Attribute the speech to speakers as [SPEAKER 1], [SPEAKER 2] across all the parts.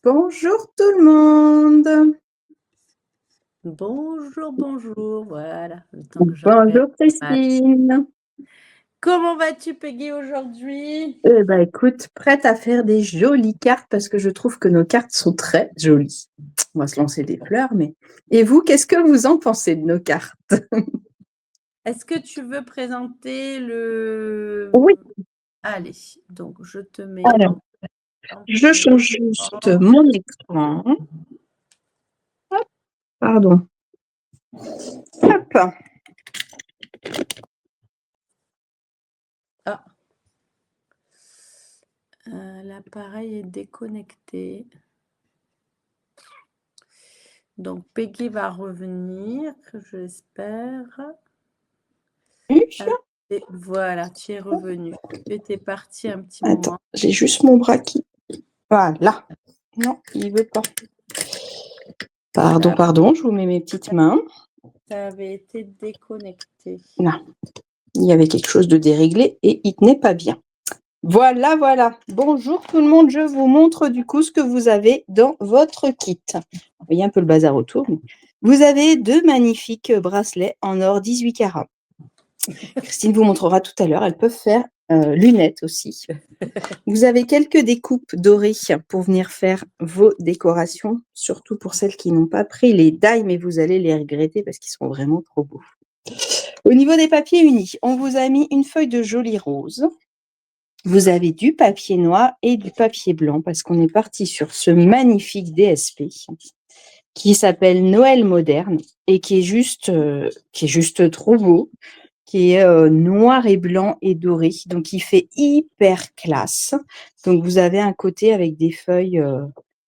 [SPEAKER 1] Bonjour tout le monde.
[SPEAKER 2] Bonjour, bonjour, voilà, le temps que j'appelle.
[SPEAKER 1] Bonjour Christine.
[SPEAKER 2] Comment vas-tu, Peggy, aujourd'hui?
[SPEAKER 1] Eh ben, écoute, prête à faire des jolies cartes parce que je trouve que nos cartes sont très jolies. On va se lancer des fleurs, mais... Et vous, qu'est-ce que vous en pensez de nos cartes?
[SPEAKER 2] Est-ce que tu veux présenter le...
[SPEAKER 1] Oui.
[SPEAKER 2] Allez, donc je te mets...
[SPEAKER 1] Alors, je change juste mon écran. Hop, pardon. Hop.
[SPEAKER 2] Ah. L'appareil est déconnecté. Donc, Peggy va revenir, j'espère. Et voilà, tu es revenu. Tu étais parti un petit moment.
[SPEAKER 1] Attends, j'ai juste mon bras qui... Voilà. Non, il veut pas. Pardon, je vous mets mes petites mains.
[SPEAKER 2] Ça avait été déconnecté.
[SPEAKER 1] Non, il y avait quelque chose de déréglé et il tenait pas bien. Voilà. Bonjour tout le monde, je vous montre du coup ce que vous avez dans votre kit. Vous voyez un peu le bazar autour. Vous avez 2 magnifiques bracelets en or 18 carats. Christine vous montrera tout à l'heure, elles peuvent faire lunettes aussi. Vous avez quelques découpes dorées pour venir faire vos décorations, surtout pour celles qui n'ont pas pris les die, mais vous allez les regretter parce qu'ils sont vraiment trop beaux. Au niveau des papiers unis, on vous a mis une feuille de jolie rose. Vous avez du papier noir et du papier blanc parce qu'on est parti sur ce magnifique DSP qui s'appelle Noël moderne et qui est juste trop beau, qui est noir et blanc et doré, donc il fait hyper classe. Donc vous avez un côté avec des feuilles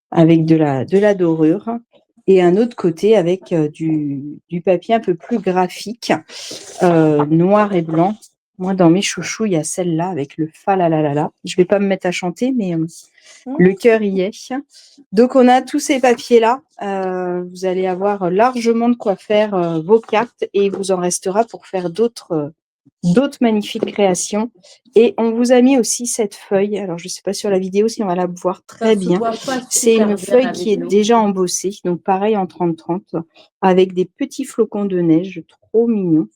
[SPEAKER 1] avec de la dorure et un autre côté avec du papier un peu plus graphique, noir et blanc. Moi, dans mes chouchous, il y a celle-là avec le fa la la la la. Je vais pas me mettre à chanter, mais le cœur y est. Donc, on a tous ces papiers-là. Vous allez avoir largement de quoi faire vos cartes et il vous en restera pour faire d'autres magnifiques créations. Et on vous a mis aussi cette feuille. Alors, je ne sais pas sur la vidéo si on va la voir très bien. C'est une feuille qui est déjà embossée. Donc, pareil en 30-30 avec des petits flocons de neige trop mignons.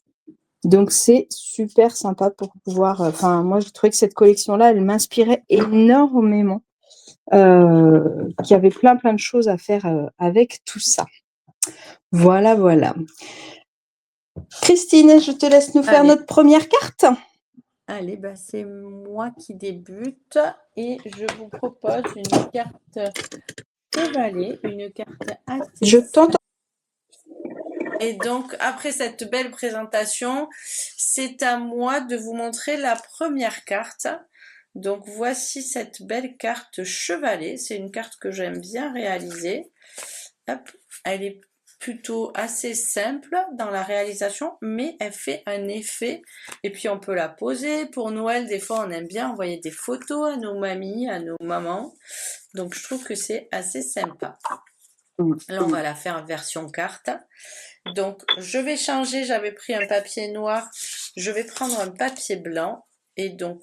[SPEAKER 1] Donc, c'est super sympa pour pouvoir... Enfin, moi, je trouvais que cette collection-là, elle m'inspirait énormément. Qu'il y avait plein de choses à faire avec tout ça. Voilà. Christine, je te laisse nous faire notre première carte.
[SPEAKER 2] Allez, c'est moi qui débute et je vous propose une carte chevalet, une carte assez...
[SPEAKER 1] Je t'entends.
[SPEAKER 2] Et donc, après cette belle présentation, c'est à moi de vous montrer la première carte. Donc, voici cette belle carte chevalet. C'est une carte que j'aime bien réaliser. Hop, elle est plutôt assez simple dans la réalisation, mais elle fait un effet. Et puis, on peut la poser. Pour Noël, des fois, on aime bien envoyer des photos à nos mamies, à nos mamans. Donc, je trouve que c'est assez sympa. Là, on va la faire en version carte. Donc, je vais changer, j'avais pris un papier noir, je vais prendre un papier blanc et donc,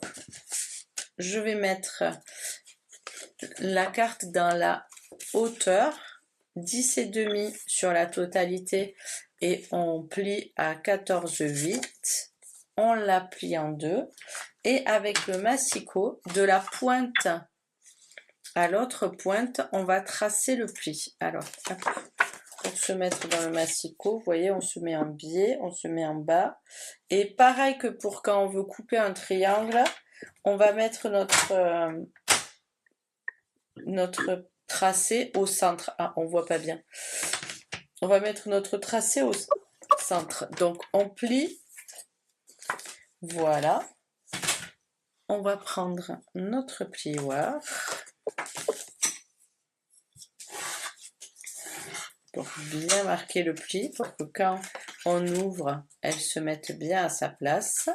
[SPEAKER 2] je vais mettre la carte dans la hauteur, 10,5 sur la totalité et on plie à 14,8, on la plie en deux et avec le massicot, de la pointe à l'autre pointe, on va tracer le pli. Alors, hop. Pour se mettre dans le massicot, vous voyez, on se met en biais, on se met en bas. Et pareil que pour quand on veut couper un triangle, on va mettre notre tracé au centre. Ah, on voit pas bien. On va mettre notre tracé au centre. Donc, on plie. Voilà. On va prendre notre plioir. Pour bien marquer le pli, pour que quand on ouvre, elle se mette bien à sa place.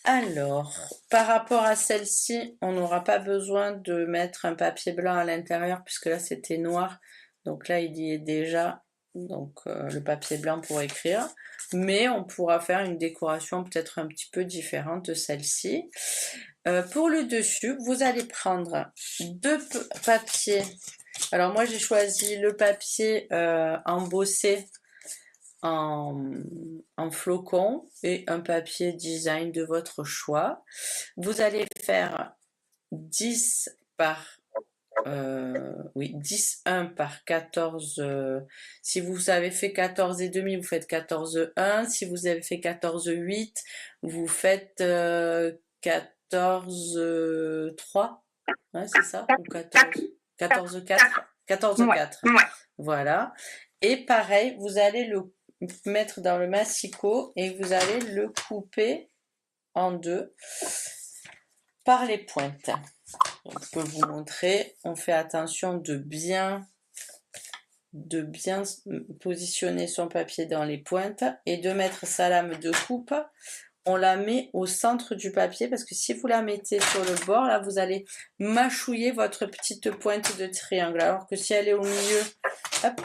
[SPEAKER 2] Alors, par rapport à celle-ci, on n'aura pas besoin de mettre un papier blanc à l'intérieur, puisque là c'était noir. Donc là, il y est déjà donc le papier blanc pour écrire, mais on pourra faire une décoration peut-être un petit peu différente de celle-ci. Pour le dessus, vous allez prendre 2 papiers. Alors moi j'ai choisi le papier embossé en flocon et un papier design de votre choix. Vous allez faire 10 par 10 1 par 14. Si vous avez fait 14 et demi, vous faites 14 1. Si vous avez fait 14 8, vous faites 14 3. Ouais, c'est ça, ou 14 4. 14 4. Ouais. Voilà. Et pareil, vous allez le mettre dans le massicot et vous allez le couper en deux par les pointes. Donc, je peux vous montrer, on fait attention de bien positionner son papier dans les pointes et de mettre sa lame de coupe. On la met au centre du papier parce que si vous la mettez sur le bord, là vous allez mâchouiller votre petite pointe de triangle, alors que si elle est au milieu, hop,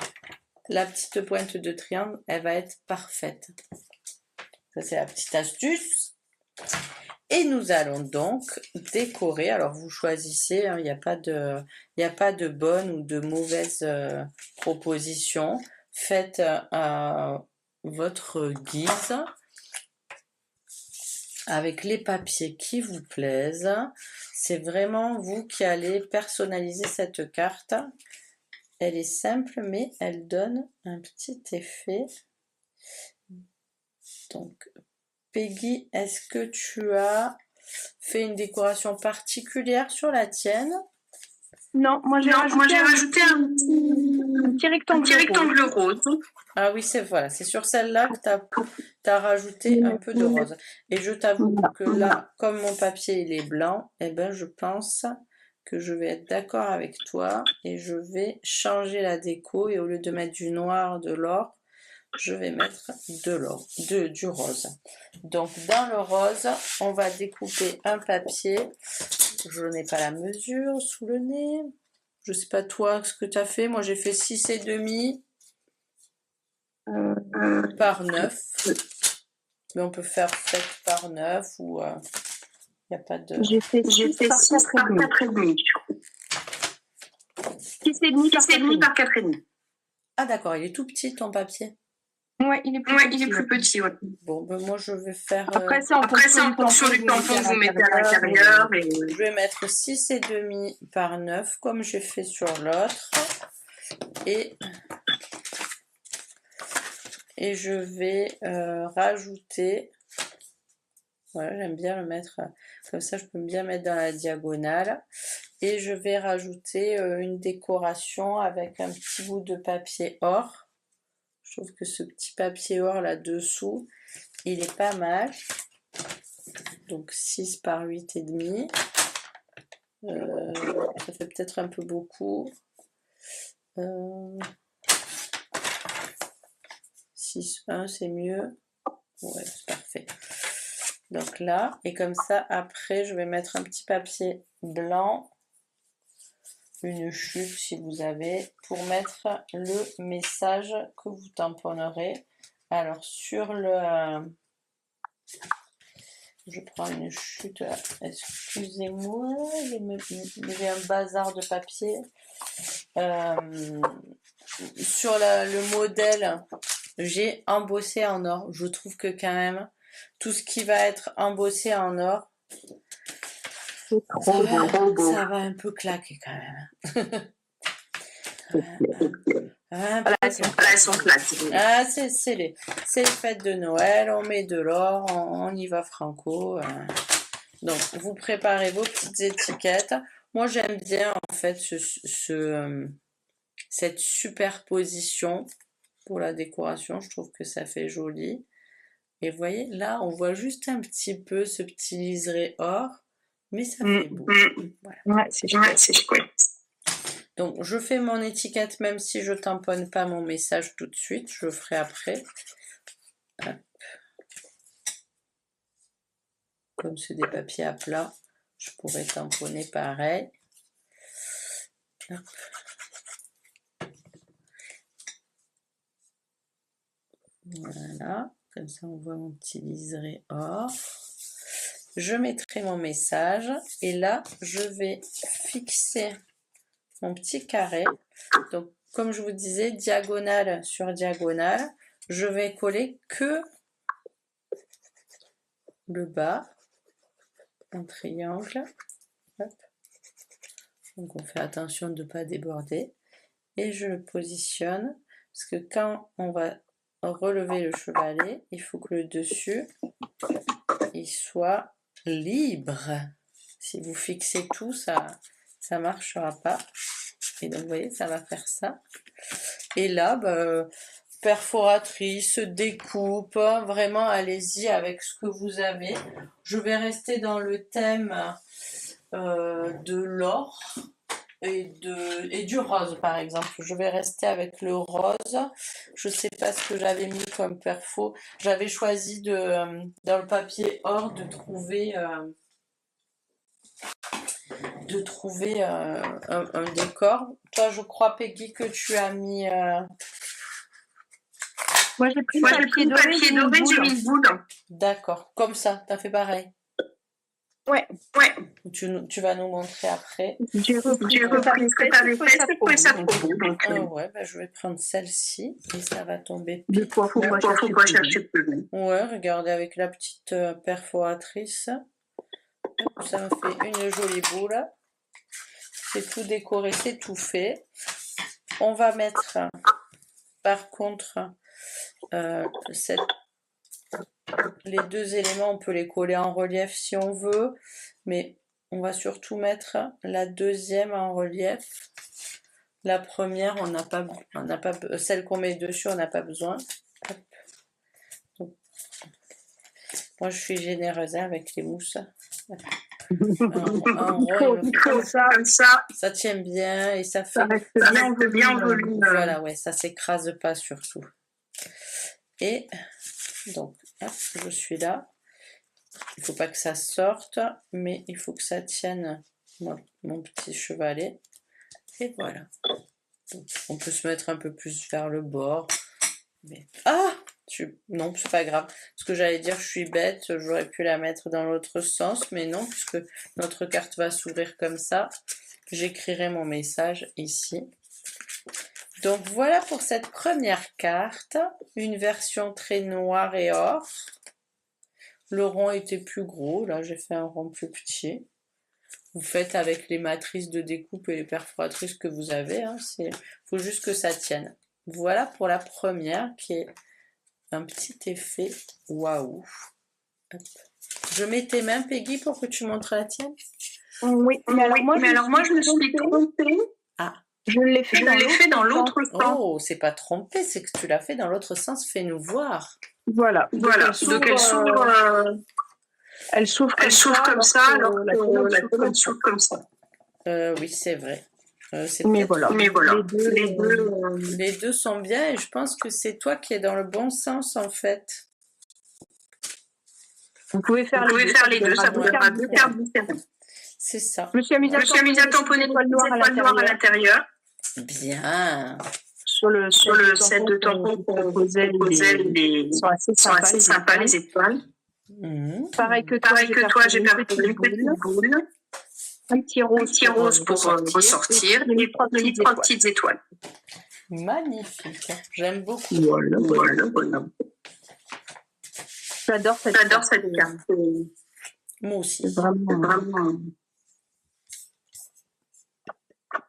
[SPEAKER 2] la petite pointe de triangle, elle va être parfaite. Ça, c'est la petite astuce. Et nous allons donc décorer. Alors, vous choisissez, il n'y a pas de bonne ou de mauvaise proposition. Faites votre guise avec les papiers qui vous plaisent. C'est vraiment vous qui allez personnaliser cette carte. Elle est simple, mais elle donne un petit effet. Donc, Peggy, est-ce que tu as fait une décoration particulière sur la tienne?
[SPEAKER 3] Non, moi j'ai rajouté un petit rectangle rose.
[SPEAKER 2] Ah oui, c'est sur celle-là que tu as rajouté un peu de rose. Et je t'avoue que là, comme mon papier il est blanc, eh ben, je pense que je vais être d'accord avec toi et je vais changer la déco et au lieu de mettre du noir, de l'or, je vais mettre du rose. Donc dans le rose, on va découper un papier. Je n'ai pas la mesure sous le nez. Je sais pas toi ce que tu as fait. Moi j'ai fait 6 et demi par 9. Mais on peut faire 7 par 9 ou il n'y a pas de...
[SPEAKER 3] J'ai fait 6 par 4,5. 6,5 par 4,5.
[SPEAKER 2] Ah d'accord, il est tout petit ton papier.
[SPEAKER 3] Ouais, il est plus petit. Ouais.
[SPEAKER 2] Bon, ben moi je vais faire...
[SPEAKER 3] Après, c'est en fonction du tampon que vous mettez à l'intérieur.
[SPEAKER 2] Je vais mettre 6 et demi par 9 comme j'ai fait sur l'autre. Et je vais rajouter... Voilà, j'aime bien le mettre comme ça, je peux bien mettre dans la diagonale. Et je vais rajouter une décoration avec un petit bout de papier or. Je trouve que ce petit papier or là-dessous, il est pas mal. Donc 6 par 8 et demi. Ça fait peut-être un peu beaucoup. 6, 1, c'est mieux. Ouais, c'est parfait. Donc là, et comme ça, après, je vais mettre un petit papier blanc, une chute si vous avez, pour mettre le message que vous tamponnerez. Alors, sur le... je prends une chute, excusez-moi, j'ai un bazar de papier. Sur le modèle, j'ai embossé en or. Je trouve que quand même, tout ce qui va être embossé en or, ça va un peu claquer quand même.
[SPEAKER 3] Elles sont plates.
[SPEAKER 2] Ah, c'est les fêtes de Noël, on met de l'or, on y va franco. Donc, vous préparez vos petites étiquettes. Moi, j'aime bien en fait cette superposition pour la décoration. Je trouve que ça fait joli. Et vous voyez, là, on voit juste un petit peu ce petit liseré or, mais ça fait beau. Voilà.
[SPEAKER 3] Ouais, c'est chouette.
[SPEAKER 2] Donc, je fais mon étiquette, même si je tamponne pas mon message tout de suite, je le ferai après. Hop. Comme c'est des papiers à plat, je pourrais tamponner pareil. Hop. Voilà, comme ça on voit mon petit liseré or. Je mettrai mon message et là, je vais fixer mon petit carré. Donc, comme je vous disais, diagonale sur diagonale, je vais coller que le bas, un triangle. Hop. Donc, on fait attention de ne pas déborder. Et je le positionne, parce que quand on va relever le chevalet, il faut que le dessus, il soit libre. Si vous fixez tout, ça marchera pas. Et donc, vous voyez, ça va faire ça. Et là, perforatrice, découpe, vraiment, allez-y avec ce que vous avez. Je vais rester dans le thème de l'or et du rose, par exemple. Je vais rester avec le rose. Je sais pas ce que j'avais mis comme perfo. J'avais choisi dans le papier or de trouver un décor. Toi, je crois, Peggy, que tu as mis...
[SPEAKER 3] Moi, j'ai pris le papier doré, j'ai mis une boule.
[SPEAKER 2] D'accord, comme ça, t'as fait pareil.
[SPEAKER 3] Ouais.
[SPEAKER 2] Tu vas nous montrer après.
[SPEAKER 3] J'ai repris ce que t'avais fait, c'est quoi ça trop beau.
[SPEAKER 2] Ouais, je vais prendre celle-ci et ça va tomber.
[SPEAKER 3] Deux fois, faut pas chercher plus loin.
[SPEAKER 2] Ouais, regardez avec la petite perforatrice. Ça me fait une jolie boule. C'est tout décoré, c'est tout fait. On va mettre, par contre, les deux éléments, on peut les coller en relief si on veut, mais on va surtout mettre la deuxième en relief. La première, on n'a pas, celle qu'on met dessus, on n'a pas besoin. Donc, moi, je suis généreuse avec les mousses. Un rôle
[SPEAKER 3] comme ça,
[SPEAKER 2] ça tient bien et ça fait
[SPEAKER 3] ça reste bien volume.
[SPEAKER 2] Voilà, ouais, ça s'écrase pas surtout. Et donc, hop, je suis là. Il faut pas que ça sorte, mais il faut que ça tienne mon petit chevalet. Et voilà. Donc, on peut se mettre un peu plus vers le bord. Mais... Ah! Non, c'est pas grave. Ce que j'allais dire, je suis bête, j'aurais pu la mettre dans l'autre sens, mais non, puisque notre carte va s'ouvrir comme ça. J'écrirai mon message ici. Donc voilà pour cette première carte, une version très noire et or. Le rond était plus gros, là j'ai fait un rond plus petit. Vous faites avec les matrices de découpe et les perforatrices que vous avez, il faut juste que ça tienne. Voilà pour la première qui est un petit effet waouh. Je mets tes mains, Peggy, pour que tu montres la tienne.
[SPEAKER 3] Oui, mais alors moi je me suis trompée.
[SPEAKER 2] Ah.
[SPEAKER 3] Je l'ai fait dans l'autre sens.
[SPEAKER 2] Oh, c'est pas trompé, c'est que tu l'as fait dans l'autre sens. Fais-nous voir.
[SPEAKER 3] Voilà. Donc elle s'ouvre comme ça, alors la colonne s'ouvre comme ça.
[SPEAKER 2] Oui, c'est vrai.
[SPEAKER 3] Mais voilà.
[SPEAKER 2] Les deux sont bien et je pense que c'est toi qui es dans le bon sens en fait.
[SPEAKER 3] Vous pouvez faire les deux, ça vous fera deux cartes différentes.
[SPEAKER 2] C'est ça.
[SPEAKER 3] Je me suis amusée à tamponner l'étoile noire à l'intérieur.
[SPEAKER 2] Bien.
[SPEAKER 3] Sur le set de tampons qu'on posait, ils sont assez sympas les étoiles. Pareil que toi, j'ai perdu une petite boule. Un petit rose pour ressortir et les trois petites étoiles.
[SPEAKER 2] Magnifique. J'aime beaucoup.
[SPEAKER 3] Voilà. J'adore cette carte.
[SPEAKER 2] Moi aussi.
[SPEAKER 3] Vraiment.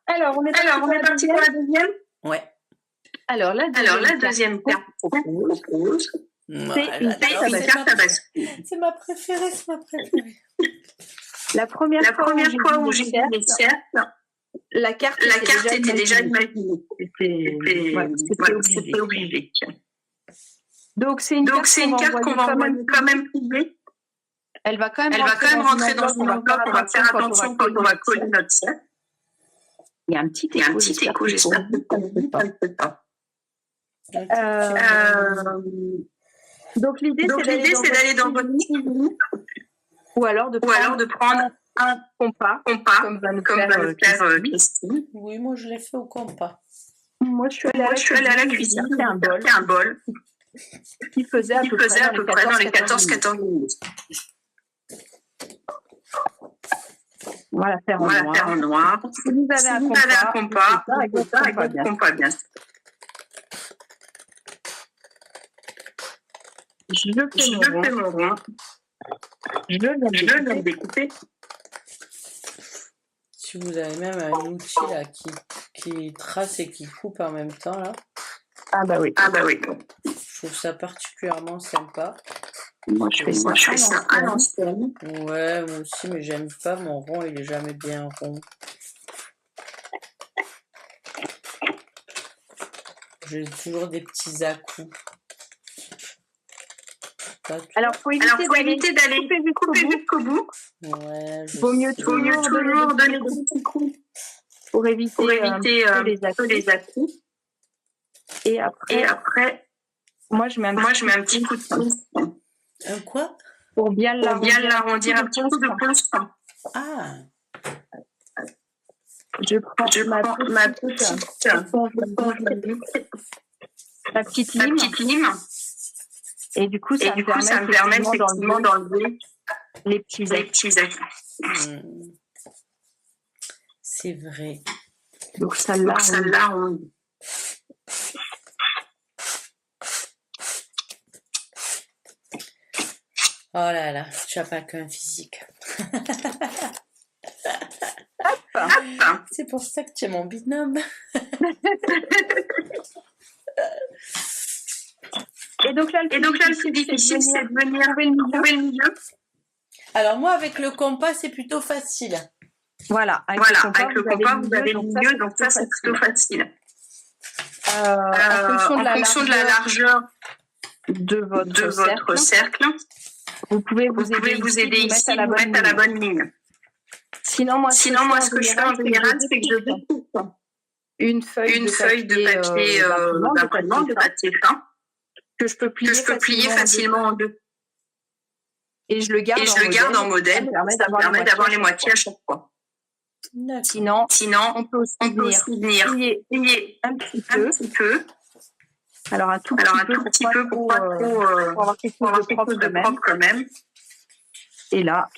[SPEAKER 3] Alors, on est parti pour la deuxième.
[SPEAKER 2] Ouais.
[SPEAKER 3] Alors, la deuxième carte rose. C'est une carte à bascule.
[SPEAKER 2] C'est ma préférée.
[SPEAKER 3] La première fois où j'ai vu les cercles, la carte était déjà imaginée. C'était obligé. Donc, c'est une carte qu'on va quand même plier. Elle va quand même rentrer dans son enveloppe. On va faire attention quand on va coller notre cercle. Il y a un petit écho, j'espère que ça ne fait pas. Donc, l'idée, c'est d'aller dans votre livre ou alors de prendre un compas, comme va nous faire Christine.
[SPEAKER 2] Oui, moi, je l'ai fait au compas.
[SPEAKER 3] Moi, je suis allée à la cuisine. C'est un bol.
[SPEAKER 1] qui faisait à peu près dans les 14-14 minutes. On va la faire en noir. Si vous avez un compas, avec votre compas bien. Je fais mon rond. Je viens de découper.
[SPEAKER 2] Si vous avez même un outil là qui trace et qui coupe en même temps là.
[SPEAKER 1] Ah bah oui.
[SPEAKER 2] Je trouve ça particulièrement sympa.
[SPEAKER 1] Moi je fais ça à l'ancienne.
[SPEAKER 2] Ouais, moi aussi, mais j'aime pas mon rond, il est jamais bien rond. J'ai toujours des petits à-coups.
[SPEAKER 1] Alors, faut éviter d'aller couper jusqu'au bout.
[SPEAKER 2] Ouais,
[SPEAKER 1] vaut mieux toujours donner des petits coups pour éviter les à-coups. Et après, moi je mets un petit coup de pouce.
[SPEAKER 2] Un quoi?
[SPEAKER 1] Pour bien l'arrondir, un petit coup de pouce.
[SPEAKER 2] Ah.
[SPEAKER 1] Je prends ma petite lime. Et du coup, ça me permet effectivement d'enlever les petits acquis.
[SPEAKER 2] C'est vrai.
[SPEAKER 1] Donc ça l'arrondit.
[SPEAKER 2] Oh là là, tu n'as pas qu'un physique. C'est pour ça que tu es mon binôme.
[SPEAKER 1] Et donc là, le plus difficile, c'est de venir trouver le milieu.
[SPEAKER 2] Alors moi, avec le compas, c'est plutôt facile.
[SPEAKER 1] Voilà, avec le compas, vous avez le milieu, donc ça, c'est plutôt facile. En fonction de la largeur de votre cercle, vous pouvez vous aider ici, vous mettre à la bonne ligne. Sinon, moi, ce que je fais en général, c'est que je découpe une feuille de papier d'imprimante, de papier fin, que je peux plier facilement en deux. Et je le garde en modèle, ça permet d'avoir les moitiés à chaque fois. Sinon, on peut aussi venir plier un petit peu. Alors un tout petit peu pour avoir quelque chose de propre quand même. Et là,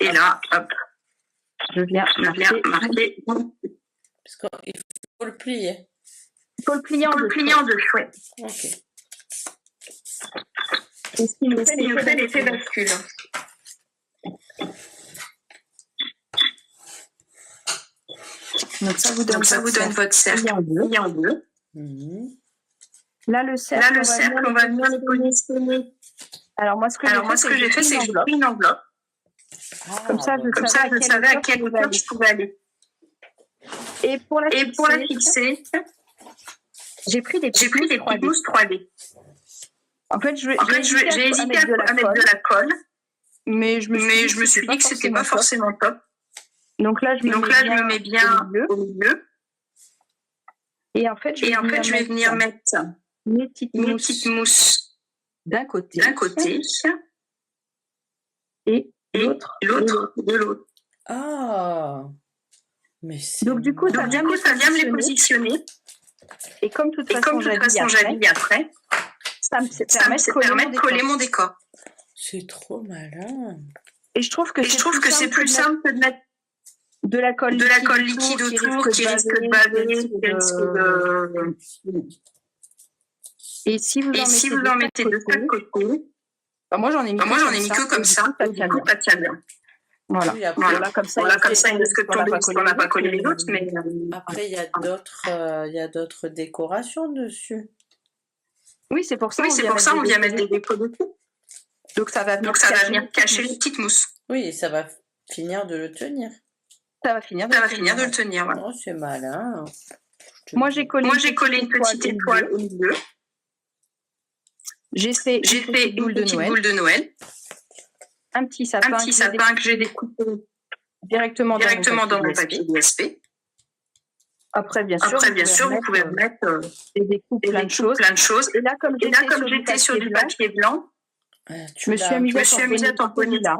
[SPEAKER 1] hop, je viens marquer.
[SPEAKER 2] Parce qu'il faut le plier.
[SPEAKER 1] Il faut le plier en deux, oui.
[SPEAKER 2] Ok.
[SPEAKER 1] Et ce qui nous fait l'effet bascule. Donc ça vous donne votre cercle en deux. Là, le cercle, on va venir le positionner. Alors moi, ce que j'ai fait, c'est que j'ai pris une enveloppe. Comme ça, je savais à quelle hauteur je pouvais aller. Et pour la fixer, j'ai pris des petites mousses 3D. En fait, j'ai hésité à mettre de la colle, mais je me suis dit que c'était pas forcément top. Donc là, je me mets bien au milieu. Et en fait, je vais venir mettre mes petites mousses d'un côté et l'autre de l'autre.
[SPEAKER 2] Ah.
[SPEAKER 1] Donc du coup, ça vient me les positionner. Et comme de toute façon, j'habille après, ça me permet de coller mon décor.
[SPEAKER 2] C'est trop malin.
[SPEAKER 1] Et je trouve que c'est plus simple que de mettre de la colle liquide autour qui risque de baver. Et si vous en mettez de chaque côté, moi j'en ai mis que comme ça, du coup ça tient bien. Voilà, comme ça il risque de tomber parce qu'on n'a pas collé les autres. Mais
[SPEAKER 2] après il y a d'autres décorations dessus.
[SPEAKER 1] Oui, c'est pour ça on vient mettre des décos dessus. Donc ça va venir cacher les petites mousses.
[SPEAKER 2] Oui, et ça va finir de le tenir.
[SPEAKER 1] Ça va finir de le tenir. Voilà.
[SPEAKER 2] Oh, c'est malin.
[SPEAKER 1] Moi, j'ai collé une petite étoile au milieu. J'ai fait une petite boule de Noël. Un petit sapin que j'ai découpé directement dans mon papier DSP. Après, bien sûr, vous pouvez mettre des découpes, plein de choses. Et là, comme j'étais sur du papier blanc, je me suis amusée à tamponner là.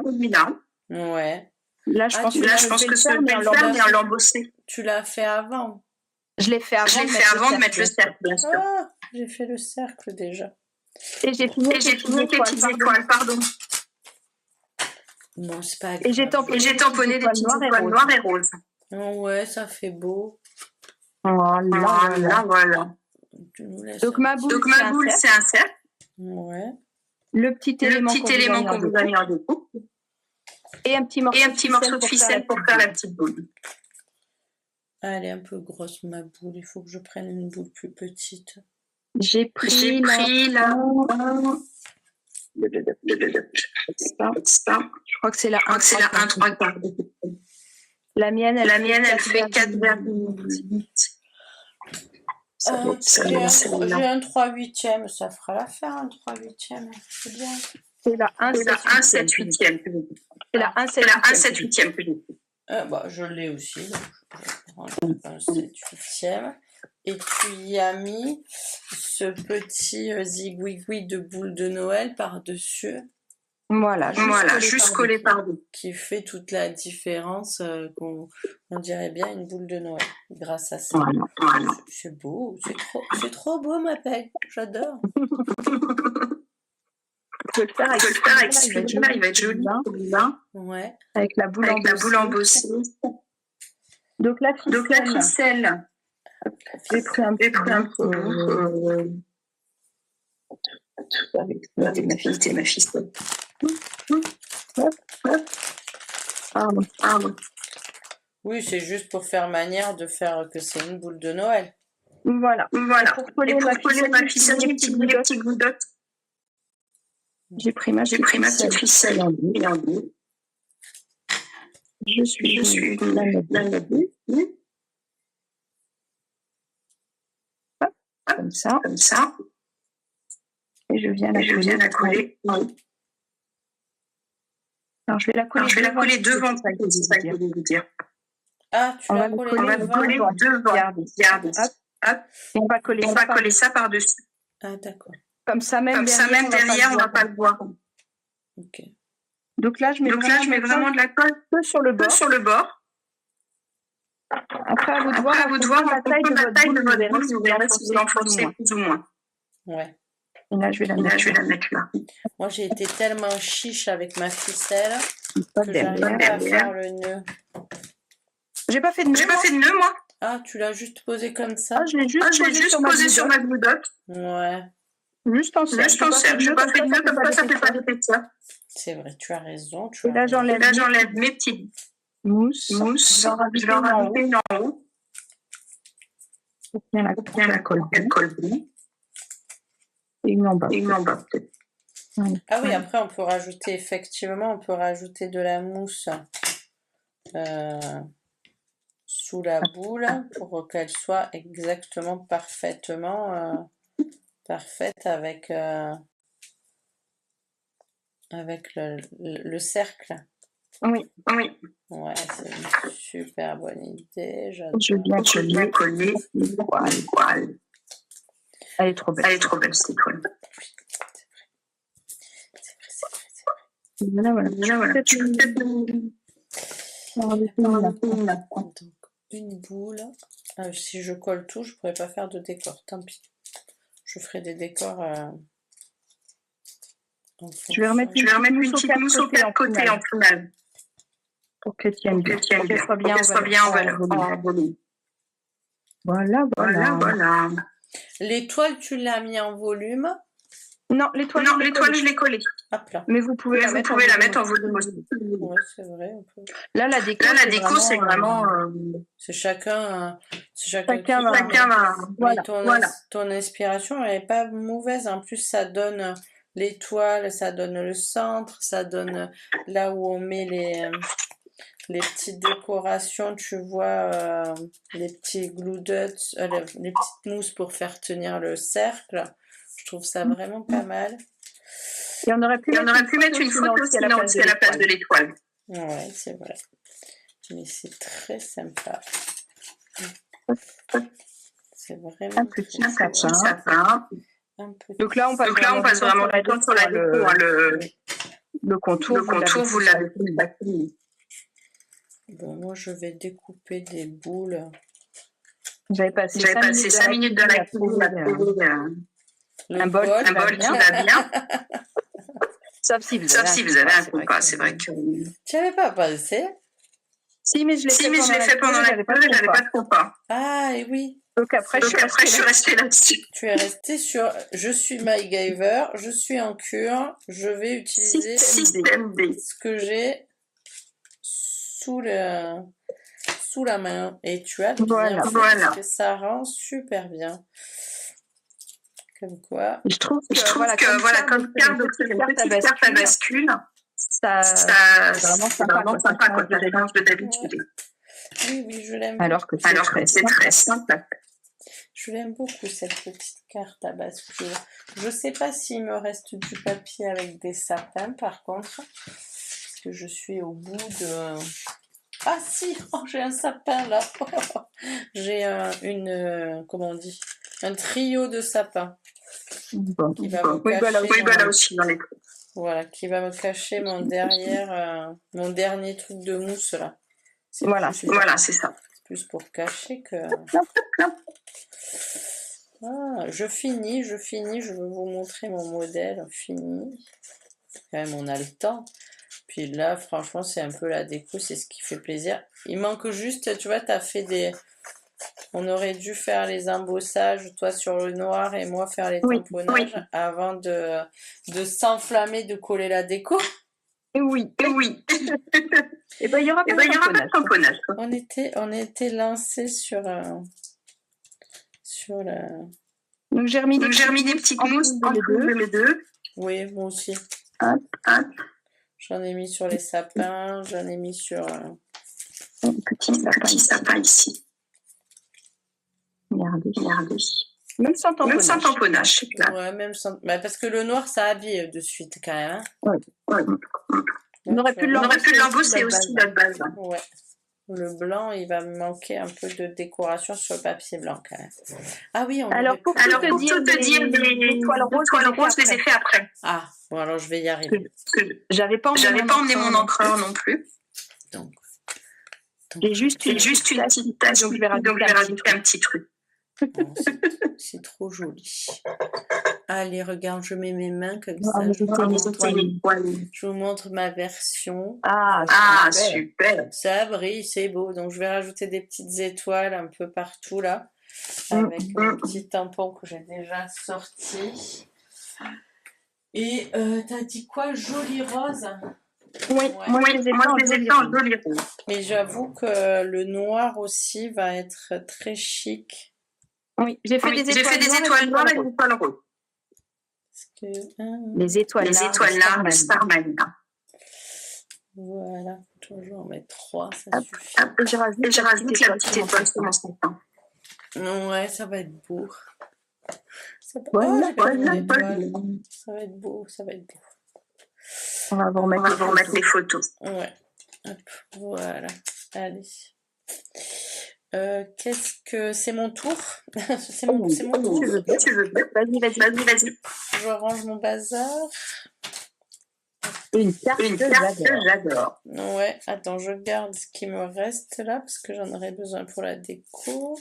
[SPEAKER 2] Ouais.
[SPEAKER 1] Là, je pense que c'est bien l'embosser.
[SPEAKER 2] Tu l'as fait avant.
[SPEAKER 1] Je l'ai fait avant de mettre le cercle, bien sûr.
[SPEAKER 2] Ah, j'ai fait le cercle déjà.
[SPEAKER 3] Et j'ai fini avec les petites étoiles, pardon.
[SPEAKER 2] Non, c'est pas grave.
[SPEAKER 3] Et j'ai tamponné des petites étoiles noires et roses.
[SPEAKER 2] Oh ouais, ça fait beau.
[SPEAKER 3] Voilà. Donc ma boule, c'est un cercle.
[SPEAKER 2] Ouais.
[SPEAKER 3] Le petit élément qu'on vous a mis en découpe. Et un petit morceau de ficelle pour faire la petite boule.
[SPEAKER 2] Elle est un peu grosse, ma boule. Il faut que je prenne une boule plus petite.
[SPEAKER 3] J'ai pris la... Je crois que c'est la 1,3. La mienne, elle fait 4,8.
[SPEAKER 2] J'ai un 3/8, ça fera l'affaire, un 3/8. C'est bien.
[SPEAKER 3] C'est la 1,7/8. C'est la 1,7/8.
[SPEAKER 2] Bah, je l'ai aussi. Donc je prends le 1,7/8. Et tu y as mis ce petit zigouigoui de boule de Noël par-dessus.
[SPEAKER 3] Voilà, juste collé par-dessus.
[SPEAKER 2] Qui fait toute la différence, on dirait bien une boule de Noël grâce à ça.
[SPEAKER 3] Voilà.
[SPEAKER 2] C'est beau, c'est trop beau, ma pelle. J'adore.
[SPEAKER 3] Tu peux le faire avec celui-là, il va être joli.
[SPEAKER 2] Ouais.
[SPEAKER 3] Avec la boule embossée. Donc la ficelle. J'ai pris un petit bout. Avec ma ficelle. Pardon.
[SPEAKER 2] Oui, c'est juste pour faire manière de faire que c'est une boule de Noël.
[SPEAKER 3] Voilà. Pour coller ma ficelle, j'ai petit goudotte. J'ai pris ma petite ficelle en deux. Je suis la boule. Comme ça. Et je viens la coller. Alors, je vais la coller devant, c'est ça que je voulais vous dire.
[SPEAKER 2] Ah, tu vas coller
[SPEAKER 3] devant. Regardez. Hop. Et on va coller ça par-dessus.
[SPEAKER 2] Ah, d'accord.
[SPEAKER 3] Comme ça, même derrière, on ne va pas le voir.
[SPEAKER 2] Ok.
[SPEAKER 3] Donc là, je mets vraiment de la colle peu sur le bord. Après, à vous de voir la taille de votre boule, vous verrez si vous l'enfoncez plus ou moins.
[SPEAKER 2] Ouais.
[SPEAKER 3] Et là, je vais la mettre là.
[SPEAKER 2] Moi, j'ai été tellement chiche avec ma ficelle que j'arrive pas à faire le nœud.
[SPEAKER 3] J'ai pas fait de nœud, moi.
[SPEAKER 2] Ah, tu l'as juste posé comme ça?
[SPEAKER 3] Ah, je l'ai juste posé sur ma goudotte.
[SPEAKER 2] Ouais.
[SPEAKER 3] Juste en cercle. J'ai pas fait de nœud, comme ça fait pas d'effet de ça.
[SPEAKER 2] C'est vrai, tu as raison.
[SPEAKER 3] Et là, j'enlève mes petites mousses. Je vais en rajouter une en haut. Bien la colle bien. Et une en bas. Peut-être.
[SPEAKER 2] Ah oui, après, on peut rajouter de la mousse sous la boule pour qu'elle soit exactement parfaitement parfaite avec le cercle.
[SPEAKER 3] Oui.
[SPEAKER 2] Ouais, c'est une super bonne idée. J'adore.
[SPEAKER 3] Je viens coller. Voilà. Elle est trop belle, cette étoile.
[SPEAKER 2] C'est vrai.
[SPEAKER 3] Voilà.
[SPEAKER 2] Donc, une boule. Si je colle tout, je pourrais pas faire de décor. Tant pis. Je ferai des décors.
[SPEAKER 3] Je vais remettre une petite mousse aux quatre côtés en finale. Pour qu'elle tienne bien. Pour qu'elle soit bien en volume. Voilà.
[SPEAKER 2] L'étoile, tu l'as mis en volume?
[SPEAKER 3] Non, l'étoile, je l'ai collée.
[SPEAKER 2] Hop là.
[SPEAKER 3] Mais vous pouvez la mettre en volume aussi.
[SPEAKER 2] Oui, c'est vrai.
[SPEAKER 3] Là, la déco, c'est vraiment...
[SPEAKER 2] C'est chacun
[SPEAKER 3] va...
[SPEAKER 2] Voilà. Ton inspiration, elle n'est pas mauvaise. En plus, ça donne l'étoile, ça donne le centre, ça donne là où on met les petites décorations, tu vois, les petits glue dots, les petites mousses pour faire tenir le cercle. Je trouve ça vraiment pas mal.
[SPEAKER 3] Et on aurait pu mettre une photo aussi à la place de l'étoile.
[SPEAKER 2] Ouais, c'est vrai. Mais c'est très sympa. C'est vraiment
[SPEAKER 3] un petit sapin. Donc là, on passe vraiment la tête sur la déco. Le contour, vous l'avez fait.
[SPEAKER 2] Bon, moi, je vais découper des boules.
[SPEAKER 3] J'avais passé 5 minutes dans la cuisine.
[SPEAKER 1] Un bol qui va bien. Sauf si vous avez un compas, c'est vrai que...
[SPEAKER 2] Tu n'avais pas pensé?
[SPEAKER 1] Si, mais je l'ai fait pendant la j'avais pas de compas.
[SPEAKER 2] Ah, et oui.
[SPEAKER 1] Donc après, je suis restée là-dessus.
[SPEAKER 2] Tu es resté sur je suis MacGyver, je suis en cure, je vais utiliser
[SPEAKER 1] Système D.
[SPEAKER 2] ce que j'ai sous la main. Et tu as bien fait parce que ça rend super bien. Comme quoi.
[SPEAKER 1] Je trouve que voilà, comme carte à bascule, c'est vraiment sympa quand tu changes de d'habitude.
[SPEAKER 2] Oui, je l'aime.
[SPEAKER 1] Alors que c'est très simple.
[SPEAKER 2] Je l'aime beaucoup cette petite carte à bascule. Je ne sais pas s'il me reste du papier avec des sapins par contre. Parce que je suis au bout de... Ah si, j'ai un sapin là. J'ai comment on dit, un trio de sapins.
[SPEAKER 1] Bon.
[SPEAKER 2] Qui va me cacher
[SPEAKER 1] voilà aussi dans les trucs.
[SPEAKER 2] Voilà, qui va me cacher mon dernier truc de mousse là.
[SPEAKER 1] Voilà, c'est ça.
[SPEAKER 2] C'est plus pour cacher que... Ah, je finis, je vais vous montrer mon modèle fini. Quand même, on a le temps. Puis là, franchement, c'est un peu la déco, c'est ce qui fait plaisir. Il manque juste, tu vois, tu as fait des... On aurait dû faire les embossages, toi sur le noir et moi faire les tamponnages avant de s'enflammer, de coller la déco.
[SPEAKER 1] Oui. Et ben il y aura pas de tamponnage.
[SPEAKER 2] On était lancés sur la...
[SPEAKER 1] Donc j'ai remis des petites mousses entre les deux.
[SPEAKER 2] Oui, moi aussi.
[SPEAKER 1] Hop.
[SPEAKER 2] J'en ai mis sur les sapins, j'en ai mis sur...
[SPEAKER 1] Un petit sapin ici. Regardez. Même sans tamponnage, c'est clair.
[SPEAKER 2] Ouais, même sans... Bah, parce que le noir, ça habille de suite quand même.
[SPEAKER 1] Ouais. On aurait pu l'embosser aussi de base.
[SPEAKER 2] Ouais. Le blanc, il va me manquer un peu de décoration sur le papier blanc quand même. Ah oui,
[SPEAKER 1] alors pour tout te dire, les toiles roses, je les ai fait après.
[SPEAKER 2] Ah, bon alors je vais y arriver.
[SPEAKER 1] J'avais pas emmené mon encreur non plus.
[SPEAKER 2] Donc
[SPEAKER 1] j'ai juste une petite tache, donc je vais rajouter un petit truc.
[SPEAKER 2] Bon, c'est trop joli. Allez, regarde, je mets mes mains comme ça. Je vous montre ma version.
[SPEAKER 1] Ah, super.
[SPEAKER 2] Ça brille, c'est beau. Donc, je vais rajouter des petites étoiles un peu partout là. Avec un petit tampon que j'ai déjà sorti. Et t'as dit quoi? Joli rose?
[SPEAKER 1] Oui, moi je les ai fait en joli rose.
[SPEAKER 2] Mais j'avoue que le noir aussi va être très chic.
[SPEAKER 1] Oui, j'ai fait des étoiles noires et des étoiles roses. Les étoiles là, le Starman.
[SPEAKER 2] Voilà, toujours mettre 3, ça suffit.
[SPEAKER 1] Et je rajoute la petite étoile sur mon sapin.
[SPEAKER 2] Ouais, ça va être beau. Ça va être beau,
[SPEAKER 1] On va vous remettre les photos.
[SPEAKER 2] Ouais, hop, voilà, allez. Qu'est-ce que c'est mon tour? C'est mon tour.
[SPEAKER 1] Tu veux. Vas-y.
[SPEAKER 2] Je range mon bazar.
[SPEAKER 1] Une carte que j'adore.
[SPEAKER 2] Ouais, attends, je garde ce qui me reste là parce que j'en aurai besoin pour la déco.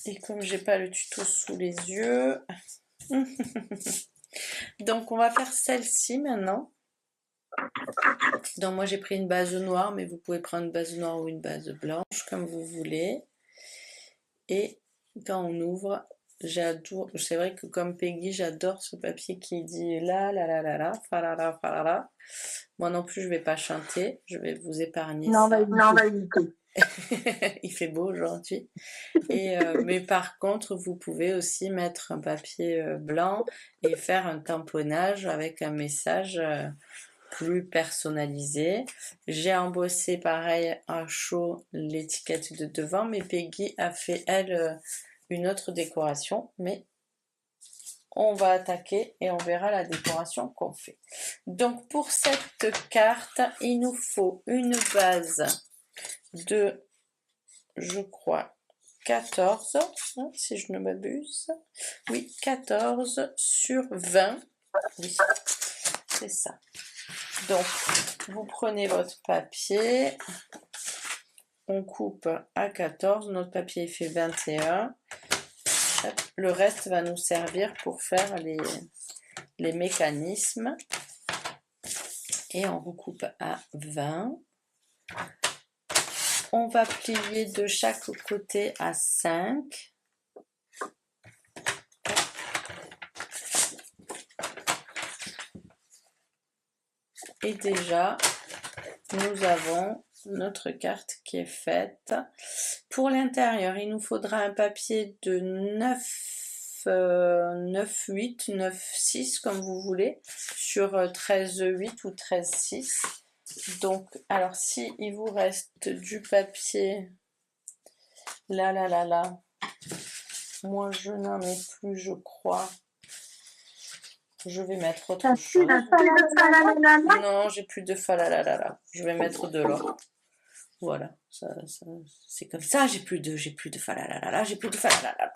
[SPEAKER 2] Et comme j'ai pas le tuto sous les yeux. Donc on va faire celle-ci maintenant. Donc moi j'ai pris une base noire, mais vous pouvez prendre une base noire ou une base blanche comme vous voulez. Et quand on ouvre, j'adore, c'est vrai que comme Peggy, j'adore ce papier qui dit la falala, falala. Moi non plus je vais pas chanter, je vais vous épargner ça.
[SPEAKER 1] Non, va éviter.
[SPEAKER 2] Il fait beau aujourd'hui. Et mais par contre, vous pouvez aussi mettre un papier blanc et faire un tamponnage avec un message plus personnalisé. J'ai embossé pareil à chaud l'étiquette de devant, mais Peggy a fait elle une autre décoration, mais on va attaquer et on verra la décoration qu'on fait. Donc pour cette carte, il nous faut une base de, je crois, 14, si je ne m'abuse. Oui, 14 sur 20. Oui, c'est ça. Donc, vous prenez votre papier on coupe à 14, notre papier fait 21. Le reste va nous servir pour faire les mécanismes. Et on recoupe à 20. On va plier de chaque côté à 5. Et déjà, nous avons notre carte qui est faite. Pour l'intérieur, il nous faudra un papier de 9,8, 9,6 comme vous voulez, sur 13,8 ou 13,6. Donc, alors si il vous reste du papier, là, moi je n'en ai plus, je crois. Je vais mettre autre chose. Non, j'ai plus de falalalala. Je vais mettre de l'or. Voilà, c'est comme ça. J'ai plus de falalalala. J'ai plus de falalalala.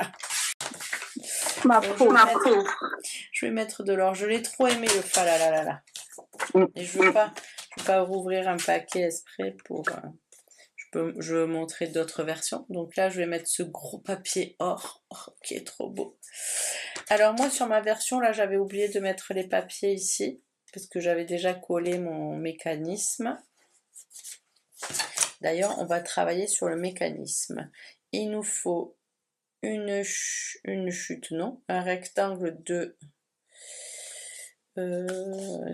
[SPEAKER 2] Je vais mettre de l'or. Je l'ai trop aimé le falalalala. Et je veux pas rouvrir un paquet exprès pour. Je veux montrer d'autres versions. Donc là, je vais mettre ce gros papier or qui est trop beau. Alors moi, sur ma version, là, j'avais oublié de mettre les papiers ici parce que j'avais déjà collé mon mécanisme. D'ailleurs, on va travailler sur le mécanisme. Il nous faut un rectangle de,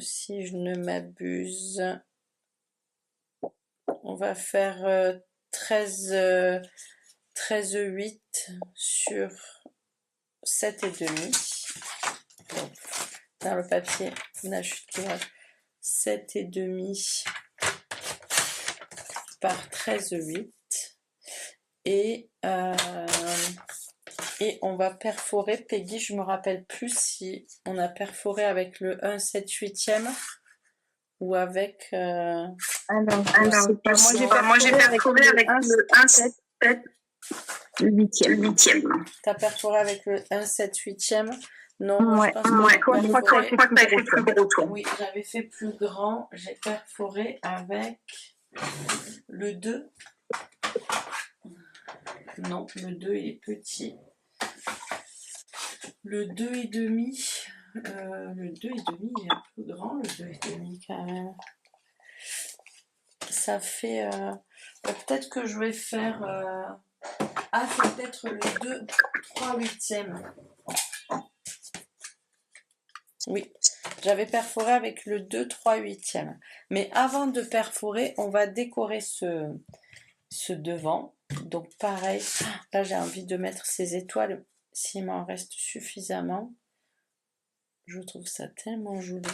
[SPEAKER 2] si je ne m'abuse, on va faire 13,8 sur 7,5. Donc, dans le papier, on a 7,5 par 13,8. Et on va perforer. Peggy, je me rappelle plus si on a perforé avec le 1,7/8 ou avec...
[SPEAKER 3] moi j'ai perforé avec le 1,7/8.
[SPEAKER 2] T'as perforé avec le 1,7/8? Non,
[SPEAKER 3] moi, je crois que t'avais fait plus gros, toi.
[SPEAKER 2] Oui, j'avais fait plus grand. J'ai perforé avec le 2. Non, le 2 il est petit. Le 2,5. Le 2,5 il est un peu grand, le 2,5 quand même. Ça fait... peut-être que je vais faire... c'est peut-être le 2,3/8. Oui, j'avais perforé avec le 2,3/8. Mais avant de perforer, on va décorer ce devant. Donc pareil, là j'ai envie de mettre ces étoiles s'il m'en reste suffisamment. Je trouve ça tellement joli.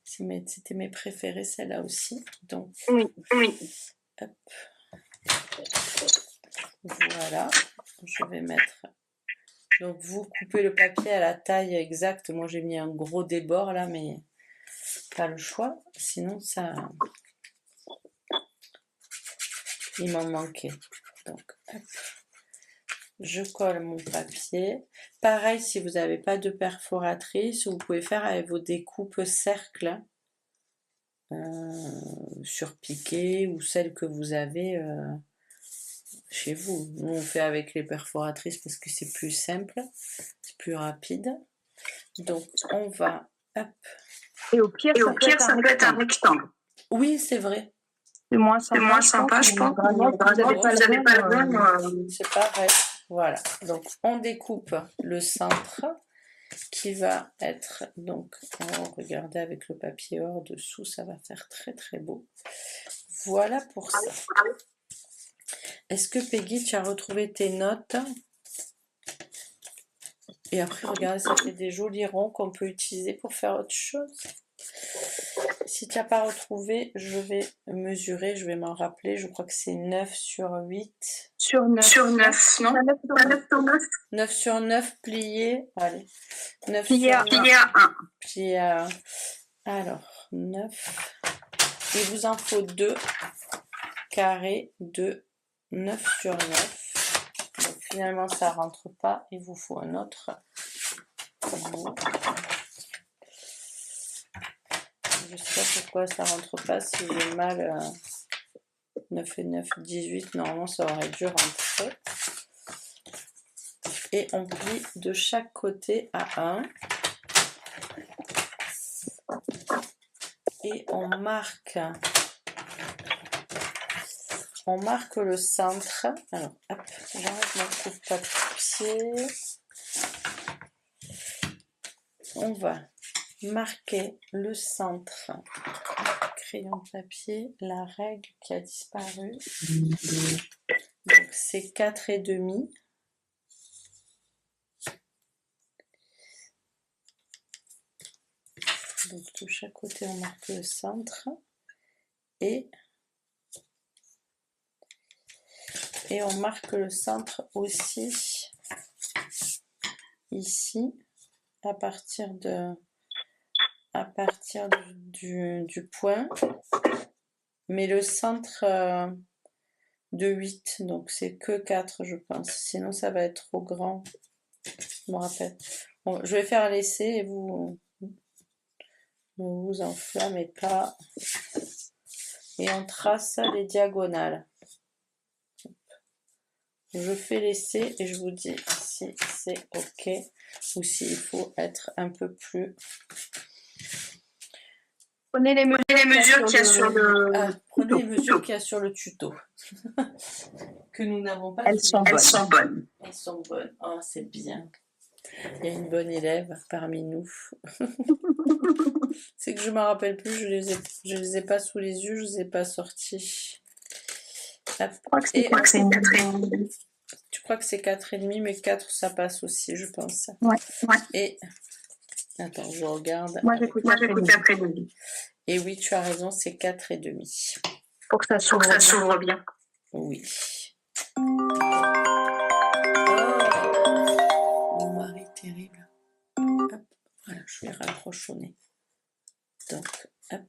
[SPEAKER 2] C'était mes préférés, celle-là aussi. Donc,
[SPEAKER 3] oui.
[SPEAKER 2] Hop. Voilà, je vais mettre... Donc vous coupez le papier à la taille exacte. Moi j'ai mis un gros débord là, mais pas le choix. Sinon ça... Il m'en manquait. Donc, hop. Je colle mon papier. Pareil, si vous n'avez pas de perforatrice, vous pouvez faire avec vos découpes cercles sur piqué ou celles que vous avez chez vous. Nous, on fait avec les perforatrices parce que c'est plus simple, c'est plus rapide. Donc, on va... Hop.
[SPEAKER 3] Et au pire, ça peut être un rectangle.
[SPEAKER 2] Oui, c'est vrai.
[SPEAKER 3] C'est moins sympa, je pense. Vous n'avez pas le même.
[SPEAKER 2] C'est pareil. Voilà. Donc, on découpe le centre qui va être... Donc, on va regarder avec le papier or dessous. Ça va faire très, très beau. Voilà pour ça. Est-ce que Peggy, tu as retrouvé tes notes? Et après, regardez, ça fait des jolis ronds qu'on peut utiliser pour faire autre chose. Si tu n'as pas retrouvé, je vais mesurer, je vais m'en rappeler. Je crois que c'est 9 sur 8.
[SPEAKER 3] Sur 9, non?
[SPEAKER 2] 9 sur 9 plié. Allez. 9
[SPEAKER 3] plié à 1.
[SPEAKER 2] Plié à 1. Alors, 9. Il vous en faut 2 carrés de 9 sur 9. Donc, finalement, ça ne rentre pas. Il vous faut un autre. Je sais pas pourquoi ça rentre pas, si j'ai mal 9 et 9, 18. Normalement, ça aurait dû rentrer. Et on plie de chaque côté à 1. Et on marque le centre. Alors, hop, j'enlève mon coupe-papier. On va marquer le centre. Crayon de papier, la règle qui a disparu. Donc, c'est 4,5. Donc, de chaque côté, on marque le centre. Et on marque le centre aussi ici, à partir du point. Mais le centre de 8, donc c'est que 4, je pense. Sinon, ça va être trop grand. Je me rappelle. Bon, je vais faire l'essai et vous ne vous enflammez pas. Et on trace les diagonales. Je fais l'essai et je vous dis si c'est OK ou s'il faut être un peu plus...
[SPEAKER 3] Prenez les mesures qu'il y a sur le...
[SPEAKER 2] prenez les mesures qu'il y a sur le tuto. Que nous n'avons pas.
[SPEAKER 3] Elles sont bonnes.
[SPEAKER 2] Elles sont bonnes. Oh, c'est bien. Il y a une bonne élève parmi nous. C'est que je ne me rappelle plus, je les ai pas sous les yeux, je ne les ai pas sortis. Je crois que c'est 4,5. Tu crois que c'est 4,5, mais 4 ça passe aussi, je pense.
[SPEAKER 3] Ouais.
[SPEAKER 2] Et attends, je regarde.
[SPEAKER 3] Moi j'écoute 4,5.
[SPEAKER 2] Et oui, tu as raison, c'est 4,5.
[SPEAKER 3] Pour que ça s'ouvre bien.
[SPEAKER 2] Oui. Mon mari terrible. Hop, voilà, je vais rapprocher. Donc, hop.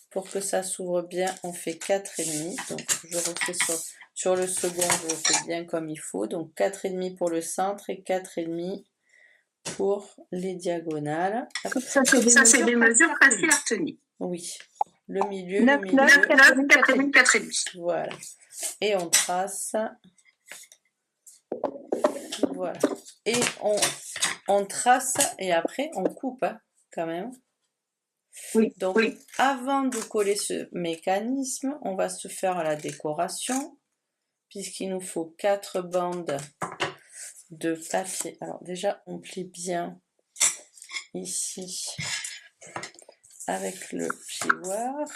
[SPEAKER 2] Pour que ça s'ouvre bien, on fait 4,5. Donc, je refais sur le second, je le fais bien comme il faut. Donc, 4,5 pour le centre et 4,5 pour les diagonales.
[SPEAKER 3] Ça, c'est des mesures faciles à retenir.
[SPEAKER 2] Oui. Le milieu,
[SPEAKER 3] 9, 4,5, 4,5.
[SPEAKER 2] Voilà. Et on trace. Voilà. Et on trace et après, on coupe, hein, quand même.
[SPEAKER 3] Oui.
[SPEAKER 2] Donc, avant de coller ce mécanisme, on va se faire la décoration, puisqu'il nous faut 4 bandes de papier. Alors déjà, on plie bien ici avec le plioir.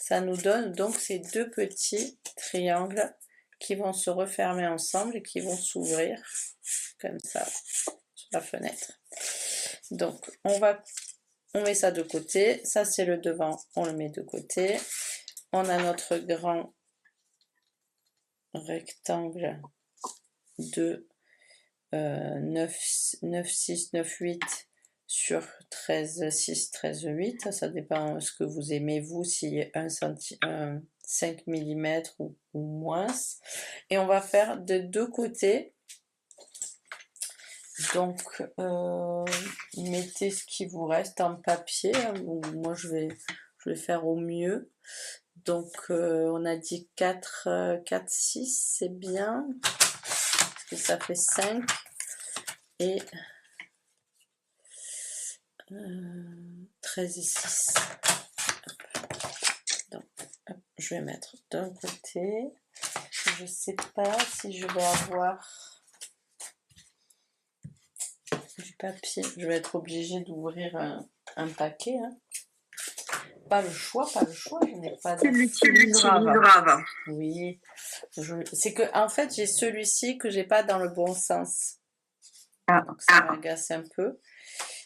[SPEAKER 2] Ça nous donne donc ces 2 petits triangles qui vont se refermer ensemble et qui vont s'ouvrir comme ça sur la fenêtre. Donc, on met ça de côté. Ça, c'est le devant. On le met de côté. On a notre grand rectangle de 9, 6, 9, 8 sur 13, 6, 13, 8. Ça dépend de ce que vous aimez, vous, si 5 mm ou moins. Et on va faire de 2 côtés. Donc, mettez ce qui vous reste en papier. Moi, je vais faire au mieux. Donc, on a dit 4, 6, c'est bien. Parce que ça fait 5. Et 13 et 6. Donc, je vais mettre d'un côté. Je ne sais pas si je vais avoir du papier. Je vais être obligée d'ouvrir un paquet. Hein. Pas le choix, je n'ai pas de...
[SPEAKER 3] Tu l'utiliseras.
[SPEAKER 2] Oui. C'est que, en fait, j'ai celui-ci que j'ai pas dans le bon sens. Donc, ça m'agace un peu.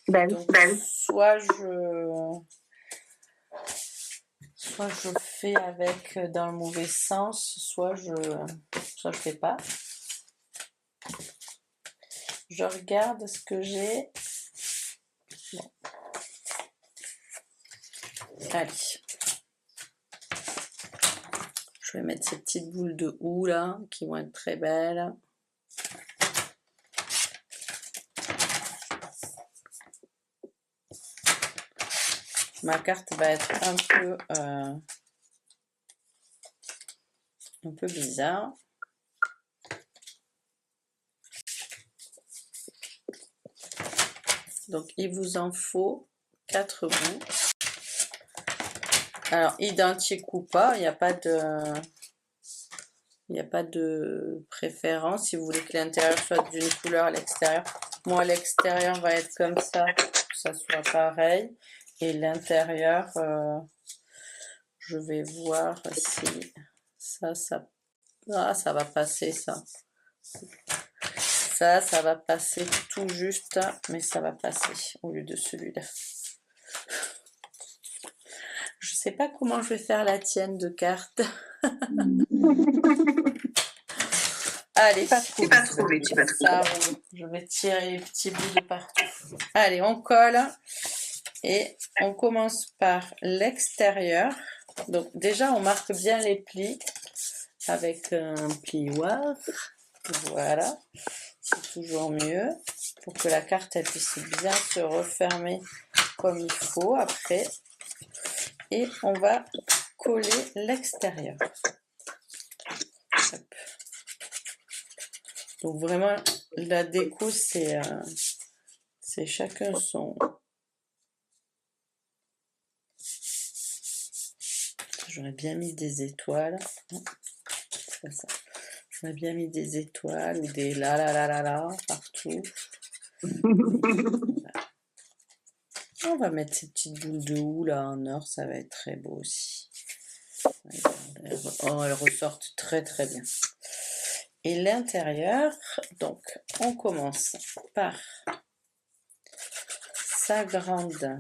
[SPEAKER 2] Donc, soit je fais avec dans le mauvais sens, soit je fais pas. Je regarde ce que j'ai. Bon. Allez. Je vais mettre ces petites boules de houx là, qui vont être très belles. Ma carte va être un peu un peu bizarre. Donc, il vous en faut 4 bouts. Alors, identique ou pas, il n'y a pas de préférence. Si vous voulez que l'intérieur soit d'une couleur à l'extérieur. Moi, l'extérieur va être comme ça, pour que ça soit pareil. Et l'intérieur, je vais voir si ça va passer, ça. Ça va passer tout juste, mais ça va passer au lieu de celui-là. Je sais pas comment je vais faire la tienne de carte. Allez,
[SPEAKER 3] C'est pas trouvé, tu vas
[SPEAKER 2] ça roule. Je vais tirer les petits bouts de partout. Allez, on colle et on commence par l'extérieur. Donc déjà, on marque bien les plis avec un plioir. Voilà, c'est toujours mieux pour que la carte elle puisse bien se refermer comme il faut après. Et on va coller l'extérieur. Donc vraiment, la déco, c'est chacun son. J'aurais bien mis des étoiles. C'est ça. J'aurais bien mis des étoiles ou des la partout. On va mettre ces petites boules de houx là en or, ça va être très beau aussi. Oh, elles ressortent très très bien. Et l'intérieur, donc on commence par sa grande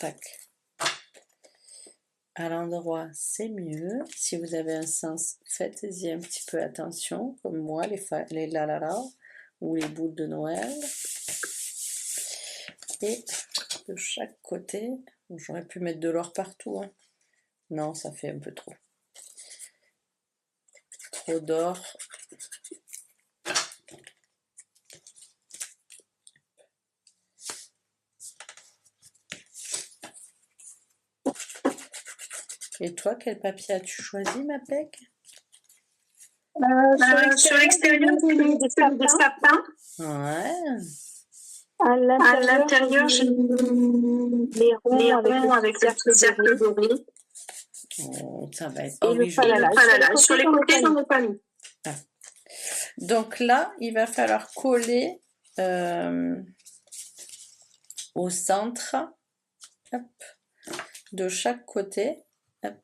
[SPEAKER 2] tac. À l'endroit, c'est mieux. Si vous avez un sens, faites-y un petit peu attention, comme moi, les la ou les boules de Noël. Et de chaque côté, j'aurais pu mettre de l'or partout. Hein. Non, ça fait un peu trop. Trop d'or. Et toi, quel papier as-tu choisi, ma pec?
[SPEAKER 3] Sur l'extérieur, c'est des sapins.
[SPEAKER 2] Ouais.
[SPEAKER 3] À l'intérieur, j'ai les ronds avec le cercle doré.
[SPEAKER 2] Oh, ça va être...
[SPEAKER 3] Oh, oui, sur les côtés, j'en ai pas mis.
[SPEAKER 2] Ah. Donc là, il va falloir coller au centre, hop, de chaque côté. Hop.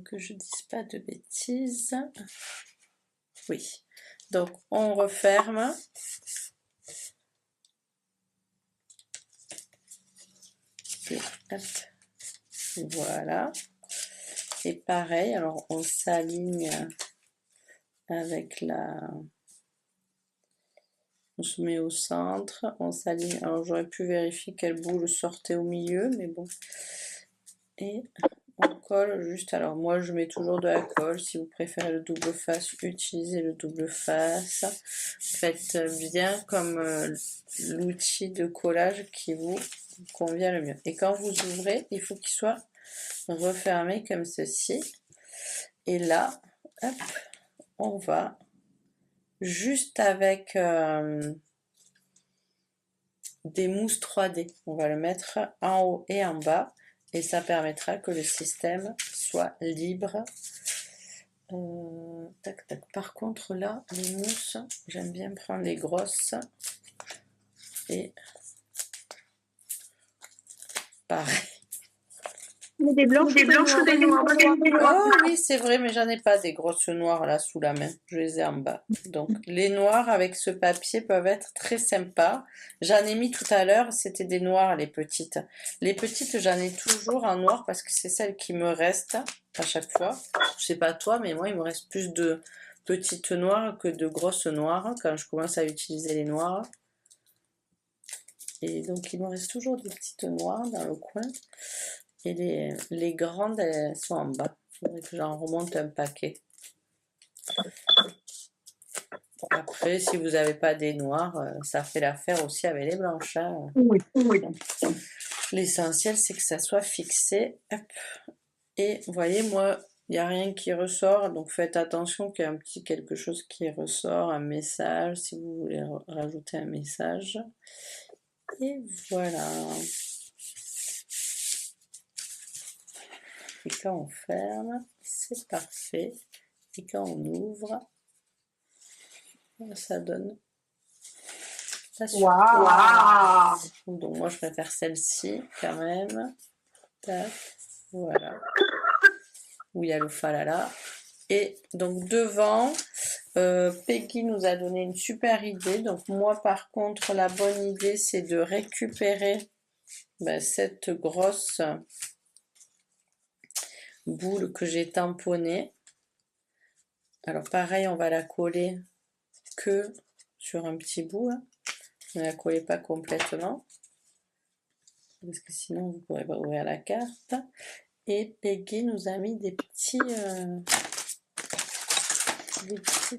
[SPEAKER 2] Que je dise pas de bêtises. Oui. Donc, on referme. Et hop. Voilà. Et pareil, alors on s'aligne avec on se met au centre, on s'aligne. Alors j'aurais pu vérifier quelle boule sortait au milieu, mais bon. Et on colle juste. Alors moi je mets toujours de la colle. Si vous préférez le double face, utilisez le double face. Faites bien comme l'outil de collage qui vous convient le mieux. Et quand vous ouvrez, il faut qu'il soit refermé comme ceci. Et là, hop, on va juste avec des mousses 3D. On va le mettre en haut et en bas et ça permettra que le système soit libre. Tac, tac. Par contre là, les mousses, j'aime bien prendre les grosses et pareil.
[SPEAKER 3] Des blanches ou des noires.
[SPEAKER 2] Oh oui, c'est vrai, mais j'en ai pas des grosses noires là sous la main. Je les ai en bas. Donc, les noirs avec ce papier peuvent être très sympas. J'en ai mis tout à l'heure, c'était des noirs, les petites. Les petites, j'en ai toujours en noir parce que c'est celles qui me restent à chaque fois. Je sais pas toi, mais moi, il me reste plus de petites noires que de grosses noires quand je commence à utiliser les noirs. Et donc, il me reste toujours des petites noires dans le coin. Et les grandes, elles sont en bas. Il faudrait que j'en remonte un paquet. Après, si vous n'avez pas des noirs, ça fait l'affaire aussi avec les blanches. Hein.
[SPEAKER 3] Oui.
[SPEAKER 2] L'essentiel, c'est que ça soit fixé. Hop. Et vous voyez, moi, Il n'y a rien qui ressort, donc faites attention qu'il y a un petit quelque chose qui ressort, un message, si vous voulez rajouter un message. Et voilà. Et quand on ferme, c'est parfait. Et quand on ouvre, ça donne la suite.
[SPEAKER 3] Waouh!
[SPEAKER 2] Donc moi je préfère celle-ci quand même. Tac, voilà. Où il y a le falala. Et donc devant, Peggy nous a donné une super idée. Donc moi par contre, la bonne idée c'est de récupérer cette grosse boule que j'ai tamponnée. Alors pareil, on va la coller que sur un petit bout. Hein. Ne la collez pas complètement. Parce que sinon vous ne pourrez pas ouvrir la carte. Et Peggy nous a mis des petits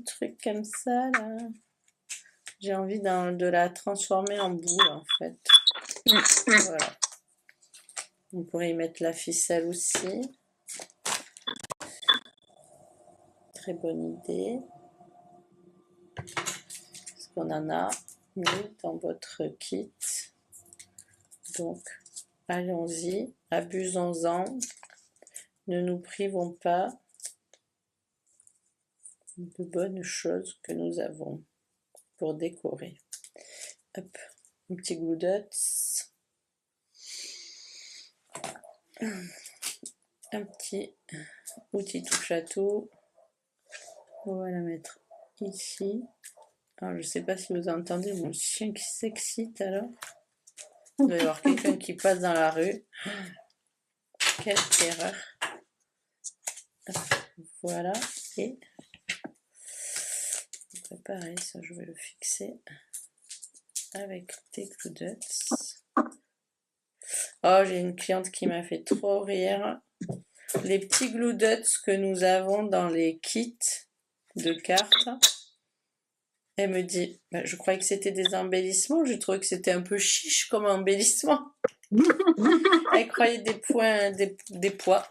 [SPEAKER 2] trucs comme ça là. J'ai envie de la transformer en boule en fait. Voilà. On pourrait y mettre la ficelle aussi. Très bonne idée. Parce qu'on en a mis dans votre kit. Donc, allons-y, abusons-en. Ne nous privons pas de bonnes choses que nous avons pour décorer. Hop, un petit glue dots. Un petit outil touche à tout. On va la mettre ici. Alors, je ne sais pas si vous entendez mon chien qui s'excite alors. Il doit y avoir quelqu'un qui passe dans la rue. Quelle terreur. Voilà. Et pareil, ça je vais le fixer avec des glue dots. Oh, j'ai une cliente qui m'a fait trop rire. Les petits glue dots que nous avons dans les kits de cartes. Elle me dit, je croyais que c'était des embellissements, j'ai trouvé que c'était un peu chiche comme embellissement. Elle croyait des points, des poids.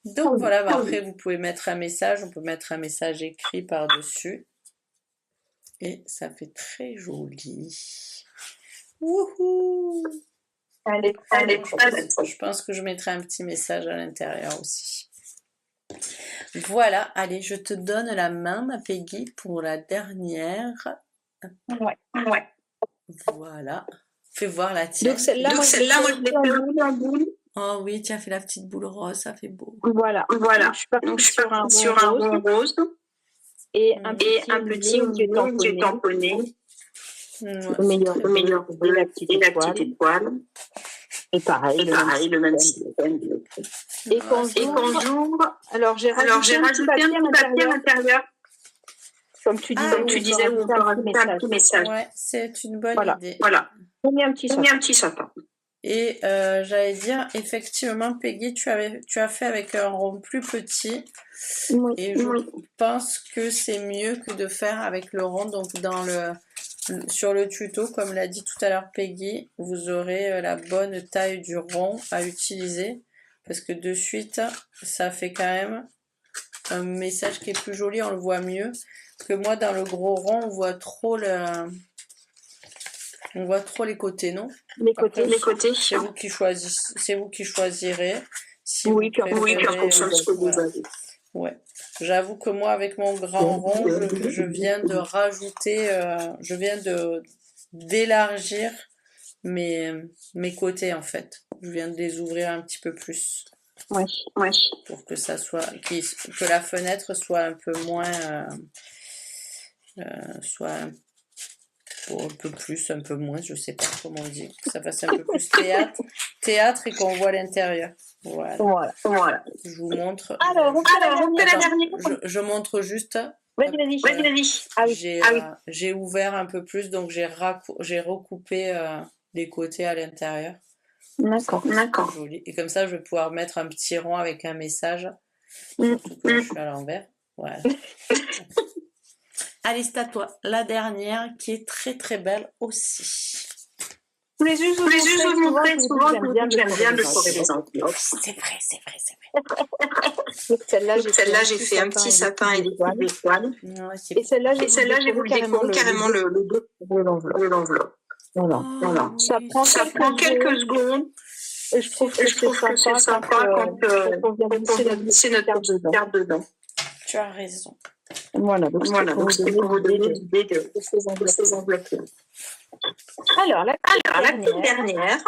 [SPEAKER 2] Donc voilà, après vous pouvez mettre un message, on peut mettre un message écrit par-dessus. Et ça fait très joli. Wouhou! Je pense que je mettrai un petit message à l'intérieur aussi. Voilà, allez, je te donne la main, ma Peggy, pour la dernière.
[SPEAKER 3] Ouais.
[SPEAKER 2] Voilà. Fais voir la tienne.
[SPEAKER 1] Donc celle-là,
[SPEAKER 3] moi, je l'ai fait en boule.
[SPEAKER 2] Oh oui, tu as fait la petite boule rose, ça fait beau.
[SPEAKER 1] Voilà.
[SPEAKER 3] Voilà.
[SPEAKER 1] Donc, je suis partie
[SPEAKER 3] sur un rond rose.
[SPEAKER 1] Et un petit
[SPEAKER 3] qui est tamponné.
[SPEAKER 1] Le meilleur bleu, la petite étoile. Et pareil,
[SPEAKER 3] le même système.
[SPEAKER 1] Et quand j'ouvre, alors j'ai rajouté un petit papier à l'intérieur. Comme tu disais,
[SPEAKER 3] où on peut rajouter un petit message.
[SPEAKER 2] Ouais, c'est une bonne idée.
[SPEAKER 3] Voilà.
[SPEAKER 1] On met un petit sapin.
[SPEAKER 2] Et j'allais dire, effectivement, Peggy, tu as fait avec un rond plus petit.
[SPEAKER 1] Oui.
[SPEAKER 2] Et je pense que c'est mieux que de faire avec le rond. Donc sur le tuto, comme l'a dit tout à l'heure Peggy, vous aurez la bonne taille du rond à utiliser. Parce que de suite, ça fait quand même un message qui est plus joli, on le voit mieux. Parce que moi, dans le gros rond, on voit trop les côtés, non?
[SPEAKER 3] Les côtés.
[SPEAKER 2] C'est vous qui choisissez, c'est vous qui choisirez. Si
[SPEAKER 1] Oui,
[SPEAKER 2] vous
[SPEAKER 1] puis en fonction de ce que vous
[SPEAKER 2] voilà.
[SPEAKER 1] avez.
[SPEAKER 2] Ouais. J'avoue que moi, avec mon grand rond, je viens de rajouter, je viens d'élargir mes côtés en fait. Je viens de les ouvrir un petit peu plus.
[SPEAKER 1] Oui.
[SPEAKER 2] Pour que ça soit, que la fenêtre soit un peu moins, soit un peu plus, un peu moins, je sais pas comment on dit, que ça fasse un peu plus théâtre et qu'on voit l'intérieur. Voilà. Je vous montre.
[SPEAKER 3] Alors, on fait la dernière.
[SPEAKER 2] Je montre juste.
[SPEAKER 3] Vas-y.
[SPEAKER 2] Ah oui. J'ai ouvert un peu plus, donc j'ai recoupé les côtés à l'intérieur.
[SPEAKER 1] D'accord.
[SPEAKER 2] Joli. Et comme ça, je vais pouvoir mettre un petit rond avec un message. Surtout que je suis à l'envers. Voilà. Allez, c'est à toi. La dernière qui est très très belle aussi.
[SPEAKER 3] Tous les yeux, je vous montrer souvent que j'aime bien décorer les enveloppes.
[SPEAKER 2] C'est vrai.
[SPEAKER 3] Celle-là, j'ai fait un petit sapin et des petites étoiles. Et celle-là, j'ai voulu décorer carrément le dos de l'enveloppe. Voilà. Ça prend quelques secondes. Et je trouve que c'est sympa quand on vient glisser notre petite carte dedans.
[SPEAKER 2] Tu as raison.
[SPEAKER 3] Voilà, donc c'était pour vous donner l'idée de ces enveloppes-là. Alors, la petite dernière,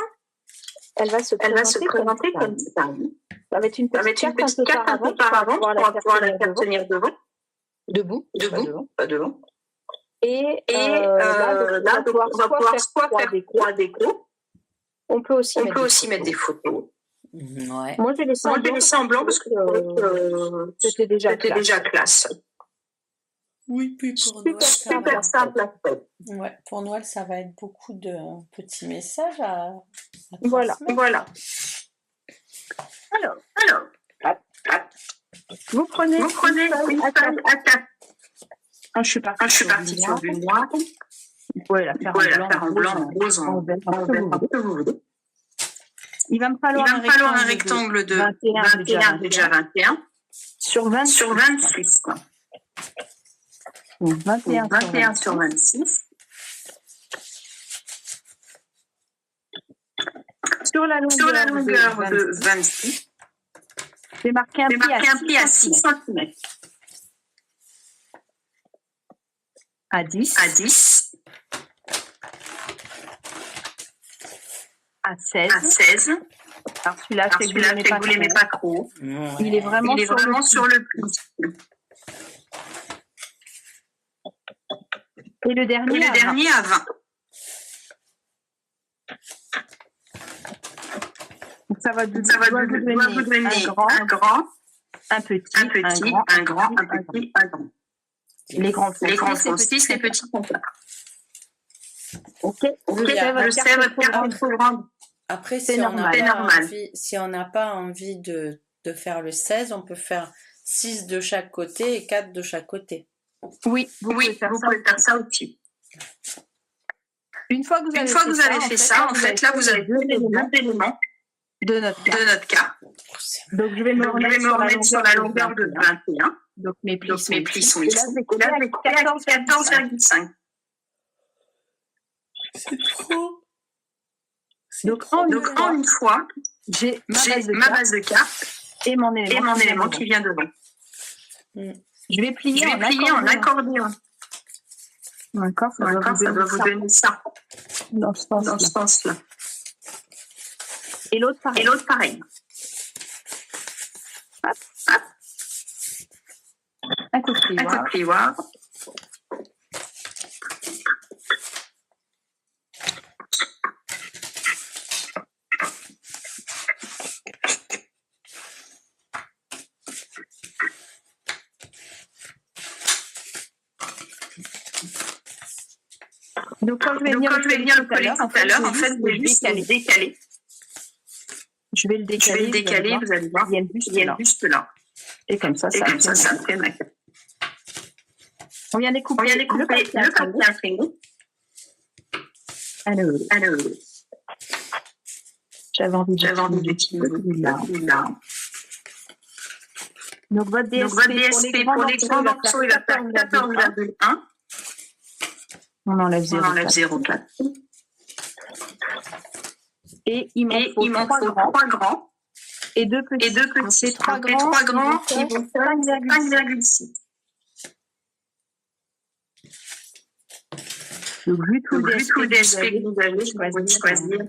[SPEAKER 3] elle va se présenter comme ça. Ça va être une petite carte un peu par avant pour pouvoir la faire tenir devant. Debout, pas devant. Et là, on va pouvoir soit faire trois décos. On peut aussi mettre des photos.
[SPEAKER 2] Ouais.
[SPEAKER 3] Moi, j'ai laissé en blanc parce que c'était déjà classe.
[SPEAKER 2] Oui, puis pour Noël,
[SPEAKER 3] super simple.
[SPEAKER 2] Ouais, pour Noël, ça va être beaucoup de petits messages à
[SPEAKER 3] voilà. Alors, vous prenez une feuille à 4. Je suis partie sur du noir. Vous pouvez la faire en blanc, en rose, en vert, en que vous voulez. Il va me falloir un rectangle de 21 déjà 21 sur 26. Donc 21 sur 26. Sur la longueur de 26, j'ai marqué un pli à 6 cm. À 10. À 16. Alors celui-là, je sais que vous l'aimez pas trop.
[SPEAKER 2] Ouais.
[SPEAKER 3] Il est vraiment sur le pli. Et le dernier à 20. Donc ça va vous donner un grand, un petit, un grand. Les grands font 6, les petits font 4. Ok, je sais votre carte trop grande.
[SPEAKER 2] Après,
[SPEAKER 3] c'est
[SPEAKER 2] normal. Si on n'a pas envie de faire le 16, on peut faire 6 de chaque côté et 4 de chaque côté.
[SPEAKER 3] Oui, vous pouvez faire ça aussi. Une fois que vous avez fait ça, en fait, là, vous avez deux éléments de notre carte. Donc, je vais me remettre sur la longueur de 21. Donc, mes plis sont ici. Et là, je vais couper à 14,5.
[SPEAKER 2] C'est trop.
[SPEAKER 3] Donc, en une fois, j'ai ma base de carte et mon élément qui vient devant. Je vais plier en accordéon. D'accord, ça doit vous donner ça. Dans ce sens-là. Et l'autre, pareil. Hop. Un coup de plioir. Donc, quand je vais venir le coller tout à l'heure, en fait, je vais juste le décaler. Je vais le décaler, vous allez voir, il y a juste là. Et comme ça, ça me fait ma carte. On vient découper le papier imprimé. Alors, j'avais envie d'utiliser là. Donc, votre DSP, pour les grands morceaux, il va faire 14,1. On enlève 0,4. Et il m'en faut 3 grands et 2 petits. Ces 3 grands, ils vont faire 5,6. Donc, vu tout le DSP que vous avez, je vais choisir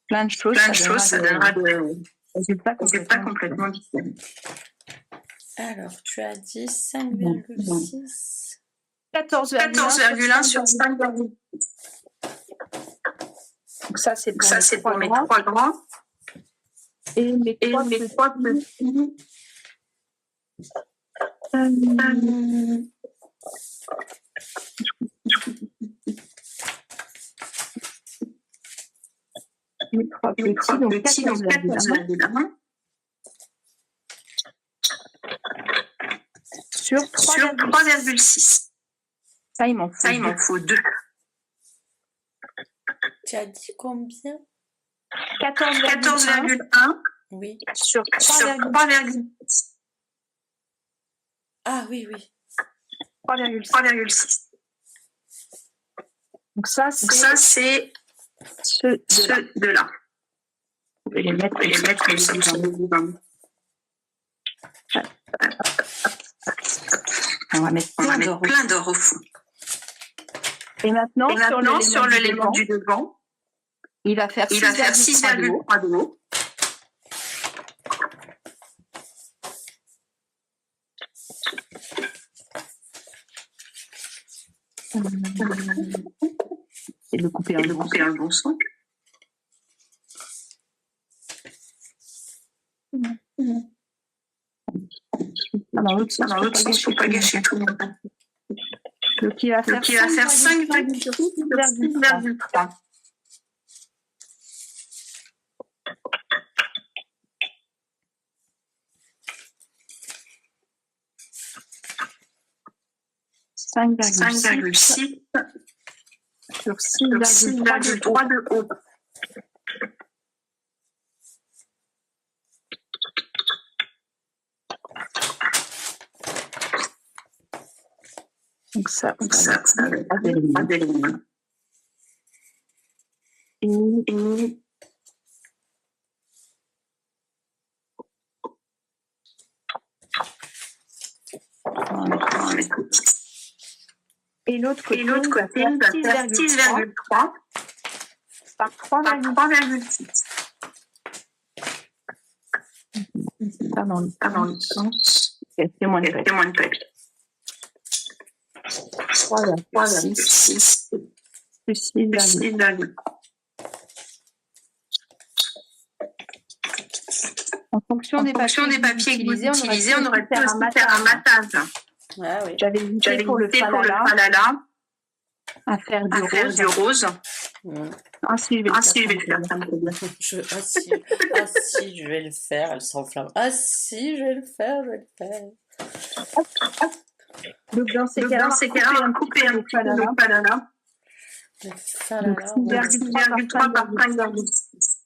[SPEAKER 3] plein de choses. Ça donnera des résultats complètement différents.
[SPEAKER 2] Alors, tu as dit 5,6.
[SPEAKER 3] 14,1 sur 5,6. Donc ça, c'est pour mes 3 grands. Et mes 3 petits. Mes 3 petits, donc 14,1. Sur 3,6. Ça, il m'en faut 2.
[SPEAKER 2] Tu as dit combien?
[SPEAKER 3] 14,1
[SPEAKER 2] Oui.
[SPEAKER 3] sur 3,6.
[SPEAKER 2] Ah oui, oui.
[SPEAKER 3] 3,6.
[SPEAKER 1] Donc ça,
[SPEAKER 3] c'est ceux de là. Vous pouvez les mettre comme ça.
[SPEAKER 1] On va mettre
[SPEAKER 3] plein d'or au fond.
[SPEAKER 1] Et maintenant,
[SPEAKER 3] sur l'élément du devant,
[SPEAKER 1] il va faire
[SPEAKER 3] 6,3 de haut.
[SPEAKER 1] Et le couper
[SPEAKER 3] un bon son. Dans l'autre sens, il ne faut pas gâcher tout.
[SPEAKER 1] Donc il va faire
[SPEAKER 3] 5,3.
[SPEAKER 1] Cinq virgule six sur 6,3
[SPEAKER 3] de haut.
[SPEAKER 1] Donc ça
[SPEAKER 3] pas d'éléments.
[SPEAKER 1] Et l'autre côté,
[SPEAKER 3] il va faire 6,3
[SPEAKER 1] par 3,6. Ça dans le sens. C'est moins de pelle. 3,6 plus 6,3. En fonction des papiers utilisés, on aurait pu aussi faire un matage.
[SPEAKER 2] Ah oui.
[SPEAKER 1] J'avais hésité pour le falala à faire du rose. Ah si, je vais le faire.
[SPEAKER 2] Je vais le faire. Elle s'enflamme. Ah si, je vais le faire.
[SPEAKER 1] Donc dans ces cas-là, on va couper un petit peu le falala. Donc 6,3 par 5,6.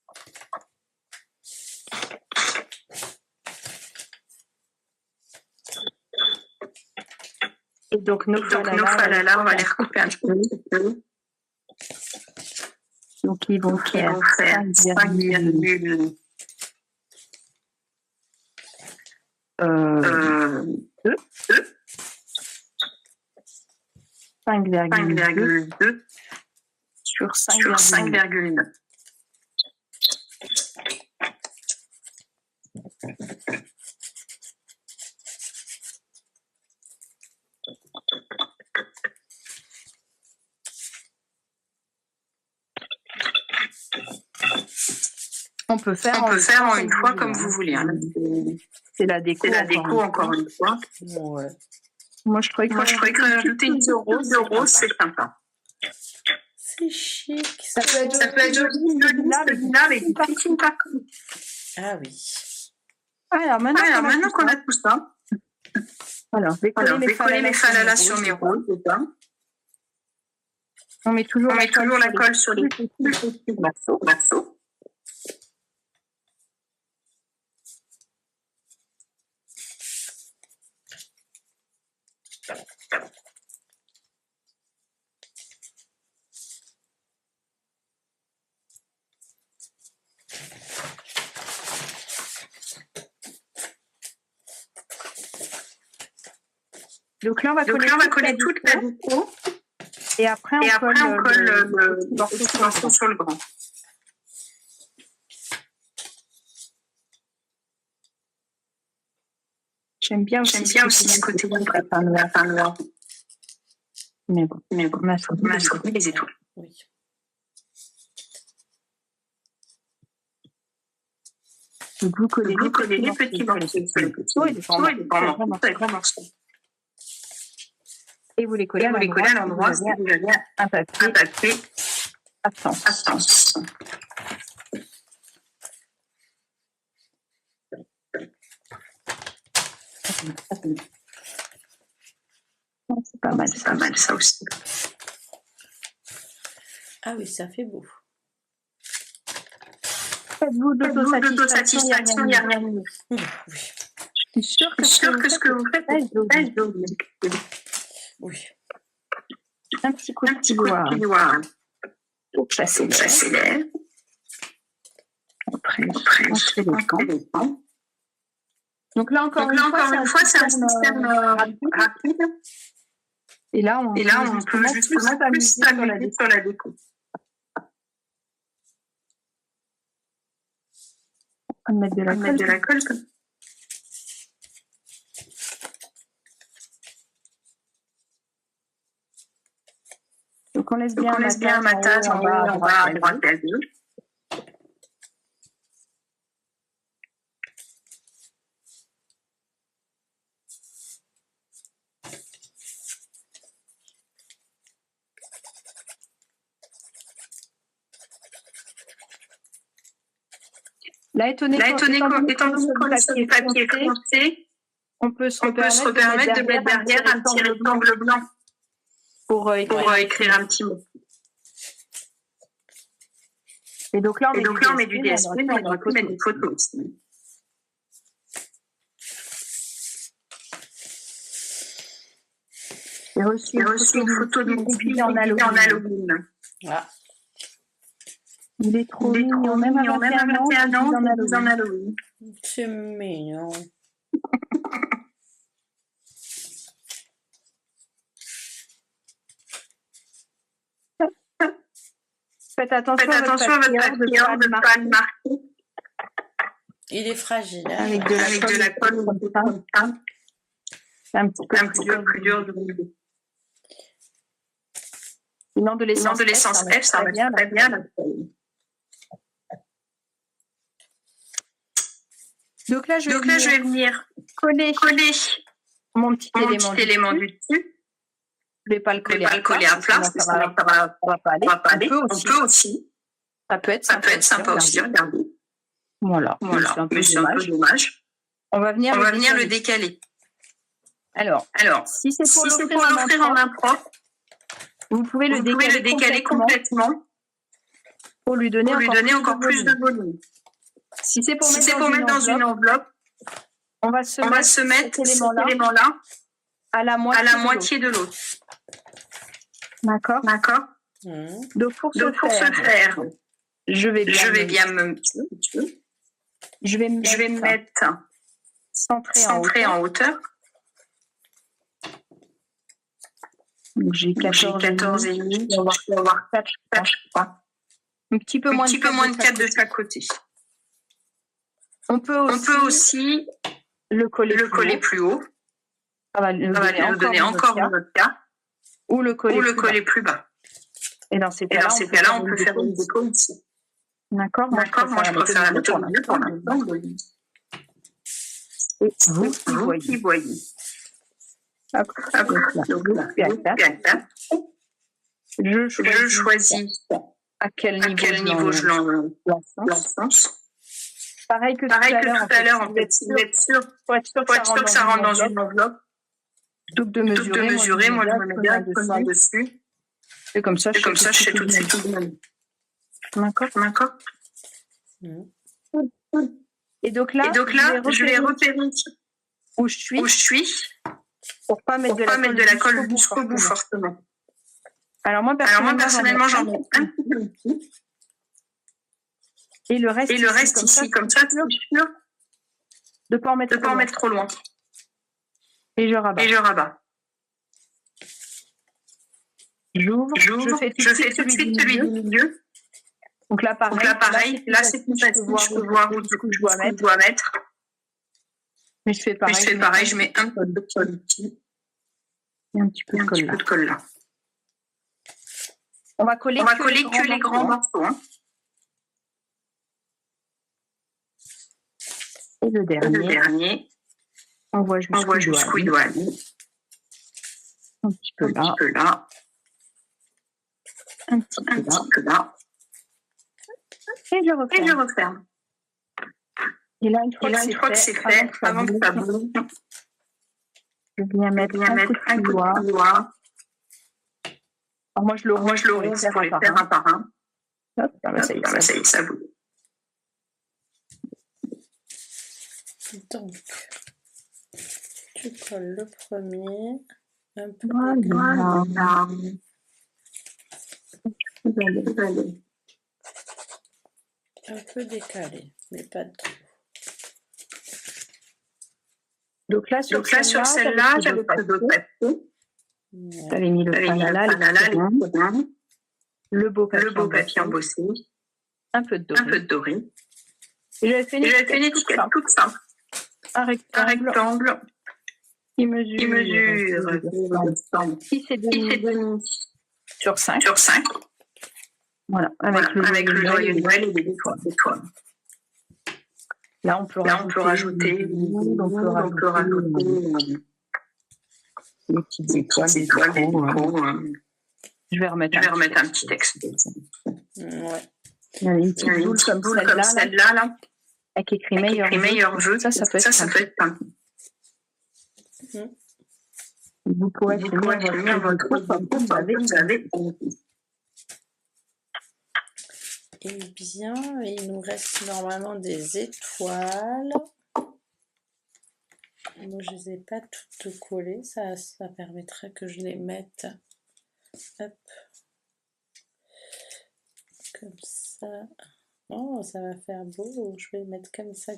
[SPEAKER 1] Et donc nos falala, on va les recouper un petit peu. Donc ils vont faire 5,2. 5,2 sur 5,9. On peut faire en une fois comme vous voulez. C'est la déco encore une fois.
[SPEAKER 2] Ouais.
[SPEAKER 1] Moi, je croyais que rajouter une petite de rose, c'est sympa.
[SPEAKER 2] C'est chic.
[SPEAKER 3] Ça peut être joli, celui-là, avec une petite partie.
[SPEAKER 2] Ah oui.
[SPEAKER 1] Alors, maintenant qu'on a tout ça, alors, je vais coller mes falalas sur mes roses. On met toujours la colle sur les petits morceaux. Donc là, on va coller toute la déco. Et après, on colle le morceau sur le grand. J'aime bien aussi ce côté de la fin noir. Mais bon, ma souris, les étoiles.
[SPEAKER 2] Oui.
[SPEAKER 1] Donc vous collez les petits morceaux sur les petits et les grands morceaux. Et vous les collez à l'endroit où vous avez un papier absence. C'est pas mal ça aussi.
[SPEAKER 2] Ah oui, ça fait beau.
[SPEAKER 3] Faites-vous d'autosatisfaction, il n'y a rien de mieux.
[SPEAKER 2] Oui.
[SPEAKER 3] Je suis sûre que ce que vous faites est joli.
[SPEAKER 2] Oui.
[SPEAKER 3] Un petit coup de couloir pour chasser l'air. Après, on fait les camps. Donc là, encore une fois, c'est un système rapide. Et là, on peut justement plus s'amuser sur la déco. On va mettre de la colle. Donc on laisse bien un matage en haut, en bas, à droite et à gauche. Là, étant donné qu'on est sur du papier foncé, on peut se permettre de mettre derrière un petit rectangle blanc pour écrire un petit mot. Et donc là, on met du DSP, mais on peut mettre des photos aussi. J'ai reçu une photo de mon fils en Halloween.
[SPEAKER 2] Ah.
[SPEAKER 3] Il est trop mignon, même à 21 ans, il est en Halloween.
[SPEAKER 2] C'est mignon.
[SPEAKER 3] Faites attention à votre papier de ne pas le marquer.
[SPEAKER 2] Il est fragile. Hein,
[SPEAKER 3] avec de la colle comme ça. C'est un petit peu plus dur de remuer. Sinon, de l'essence F, ça va très bien. Donc là, je vais venir coller mon petit élément du dessus. Je ne vais pas le coller à plat, parce que ça va pas aller. On peut aussi. Ça peut être sympa aussi, regardez. Voilà. Mais c'est un peu dommage. On va venir le décaler. Alors, si c'est pour l'offrir en main propre, vous pouvez le décaler complètement pour lui donner encore plus de volume. Si c'est pour mettre dans une enveloppe, on va se mettre cet élément-là à la moitié de l'autre. D'accord. Donc pour ce faire, je vais bien me mettre centré en hauteur. J'ai 14,5. On va avoir 4, je crois. Un petit peu moins de 4 de chaque côté. On peut aussi le coller plus haut. Ça va nous donner encore une autre carte. Ou le coller plus bas. Et dans ces cas-là, on peut faire une déco ici. D'accord. Moi, je préfère la méthode bleue pour l'instant. Et vous qui voyez. Hop, je choisis à quel niveau je l'enfonce. Pareil que tout à l'heure, en fait, pour être sûr que ça rentre dans une enveloppe. Plutôt que de mesurer, moi je me mets directement dessus. Et comme ça, je fais tout de suite. D'accord. Et donc là, je vais repérer où je suis. Pour pas mettre de la colle jusqu'au bout fortement. Alors moi personnellement j'en mets un petit peu. Et le reste ici comme ça, c'est sûr de pas en mettre trop loin. Et je rabats. J'ouvre, je fais tout de suite celui du milieu. Donc là pareil, là c'est plus facile, je peux voir où je dois mettre. Mais je fais pareil, je mets un peu de colle ici. Et un petit peu de colle là. On va coller que les grands morceaux. Hein. Et le dernier, on voit jusqu'où il doit aller. Un petit peu là. Un petit peu là. Et je referme. Et là, une fois que c'est fait, avant que ça bouge, je viens mettre un coup de doigt. Alors moi, je le roule pour les faire un par un. Hop, ça y est, ça bouge.
[SPEAKER 2] Donc, tu colles le premier, un peu
[SPEAKER 3] Voilà.
[SPEAKER 2] un peu décalé, mais pas trop.
[SPEAKER 3] Donc là, sur celle-là, j'avais pris d'autres papiers. J'avais mis le falala, le beau papier embossé, un peu de doré. Et j'avais fait une étiquette toute simple. Un rectangle qui mesure 6 et demi sur 5. Voilà, avec le joyeux Noël et des étoiles. Là, on peut rajouter on peut rajouter les petites étoiles, des micros. Je vais remettre un petit texte.
[SPEAKER 2] Ouais.
[SPEAKER 3] Il y a une petite boule comme celle-là, là, avec écrit meilleur jeu. Ça peut être simple. Vous pourrez finir votre groupe, vous avez.
[SPEAKER 2] Eh bien, il nous reste normalement des étoiles. Moi, je ne les ai pas toutes collées. Ça permettrait que je les mette. Hop. Comme ça. Oh, ça va faire beau. Je vais les mettre comme ça.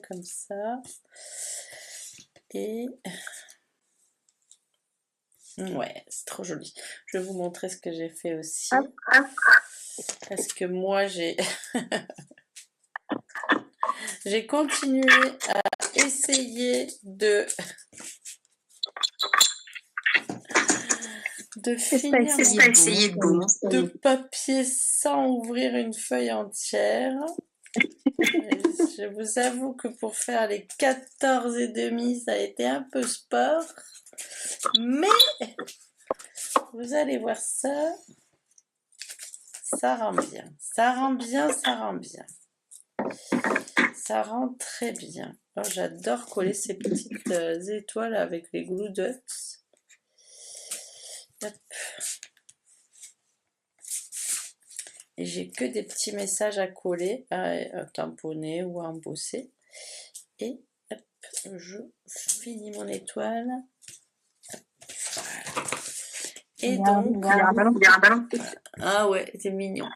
[SPEAKER 2] Et... ouais, c'est trop joli. Je vais vous montrer ce que j'ai fait aussi. Parce que moi, j'ai continué à essayer de finir de papier sans ouvrir une feuille entière. Je vous avoue que pour faire les 14 et demi, ça a été un peu sport. Mais vous allez voir ça. Ça rend bien. Ça rend très bien. Oh, j'adore coller ces petites étoiles avec les glue dots. Hop. Et j'ai que des petits messages à coller, à tamponner ou à embosser. Et hop, je finis mon étoile. Voilà. Et donc,
[SPEAKER 3] il y a un ballon.
[SPEAKER 2] Ah ouais, c'est mignon.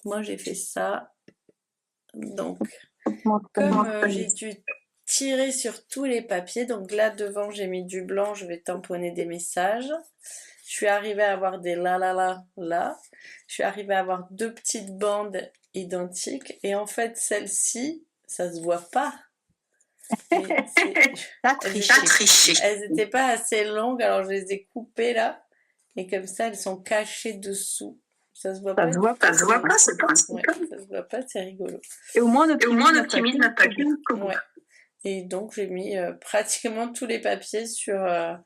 [SPEAKER 2] Moi, j'ai fait ça. Donc, comme j'ai dû tirer sur tous les papiers, donc là devant, j'ai mis du blanc, je vais tamponner des messages. Je suis arrivée à avoir des là. Je suis arrivée à avoir 2 petites bandes identiques. Et en fait, celle-ci, ça se voit pas.
[SPEAKER 3] Triché.
[SPEAKER 2] Elles n'étaient pas assez longues, alors je les ai coupées là. Et comme ça, elles sont cachées dessous. Ça se voit pas.
[SPEAKER 3] Ça se voit pas, c'est pas.
[SPEAKER 2] Ouais, ça se voit pas, c'est rigolo.
[SPEAKER 3] Et au moins, on optimise notre papier.
[SPEAKER 2] Ouais. Et donc, j'ai mis pratiquement tous les papiers sur ma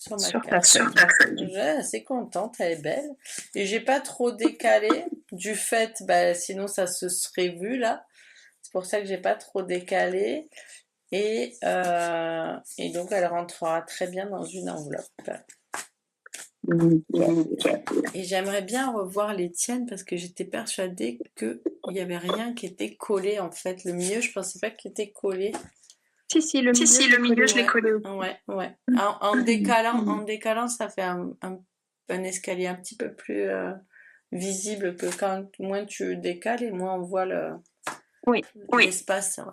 [SPEAKER 2] carte.
[SPEAKER 3] Sur ta feuille.
[SPEAKER 2] Je suis assez contente, elle est belle. Et j'ai pas trop décalé du fait, sinon ça se serait vu là. C'est pour ça que j'ai pas trop décalé. Et donc elle rentrera très bien dans une enveloppe. Et j'aimerais bien revoir les tiennes parce que j'étais persuadée qu'il n'y avait rien qui était collé en fait. Le milieu, je pensais pas qu'il était collé.
[SPEAKER 3] Si, le milieu, je l'ai collé.
[SPEAKER 2] Ouais. En décalant, ça fait un escalier un petit peu plus visible que quand moins tu décales et moins on voit l'espace. Ouais.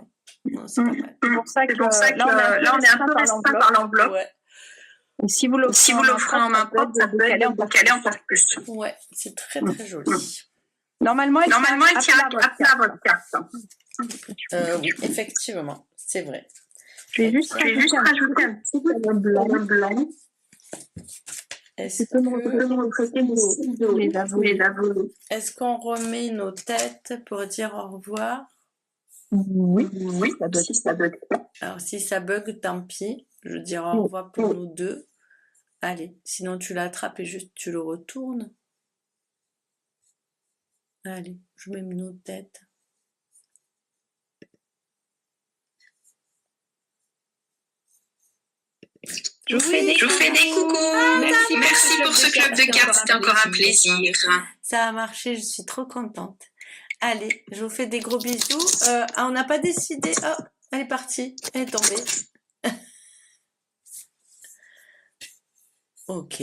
[SPEAKER 2] Non, c'est pas mal.
[SPEAKER 3] C'est pour ça que là, on est un peu restreint par l'enveloppe.
[SPEAKER 2] Ouais.
[SPEAKER 3] Et si vous l'offrez en main propre, ça peut être décalé encore plus.
[SPEAKER 2] Ouais, c'est très très joli.
[SPEAKER 3] Normalement, elle tient à votre carte.
[SPEAKER 2] Oui, effectivement, c'est vrai.
[SPEAKER 3] Je vais juste rajouter un petit peu de blanc.
[SPEAKER 2] Est-ce qu'on remet nos têtes pour dire au revoir?
[SPEAKER 3] Oui, ça doit être ça.
[SPEAKER 2] Alors, si ça bug, tant pis. Je dirai au revoir pour nous deux. Allez, sinon tu l'attrapes et juste tu le retournes. Allez, je mets nos têtes.
[SPEAKER 3] Je vous fais des coucous. Merci pour ce club de cartes, c'était encore un plaisir.
[SPEAKER 2] Ça a marché, je suis trop contente. Allez, je vous fais des gros bisous. On n'a pas décidé. Oh, elle est partie. Elle est tombée. Ok.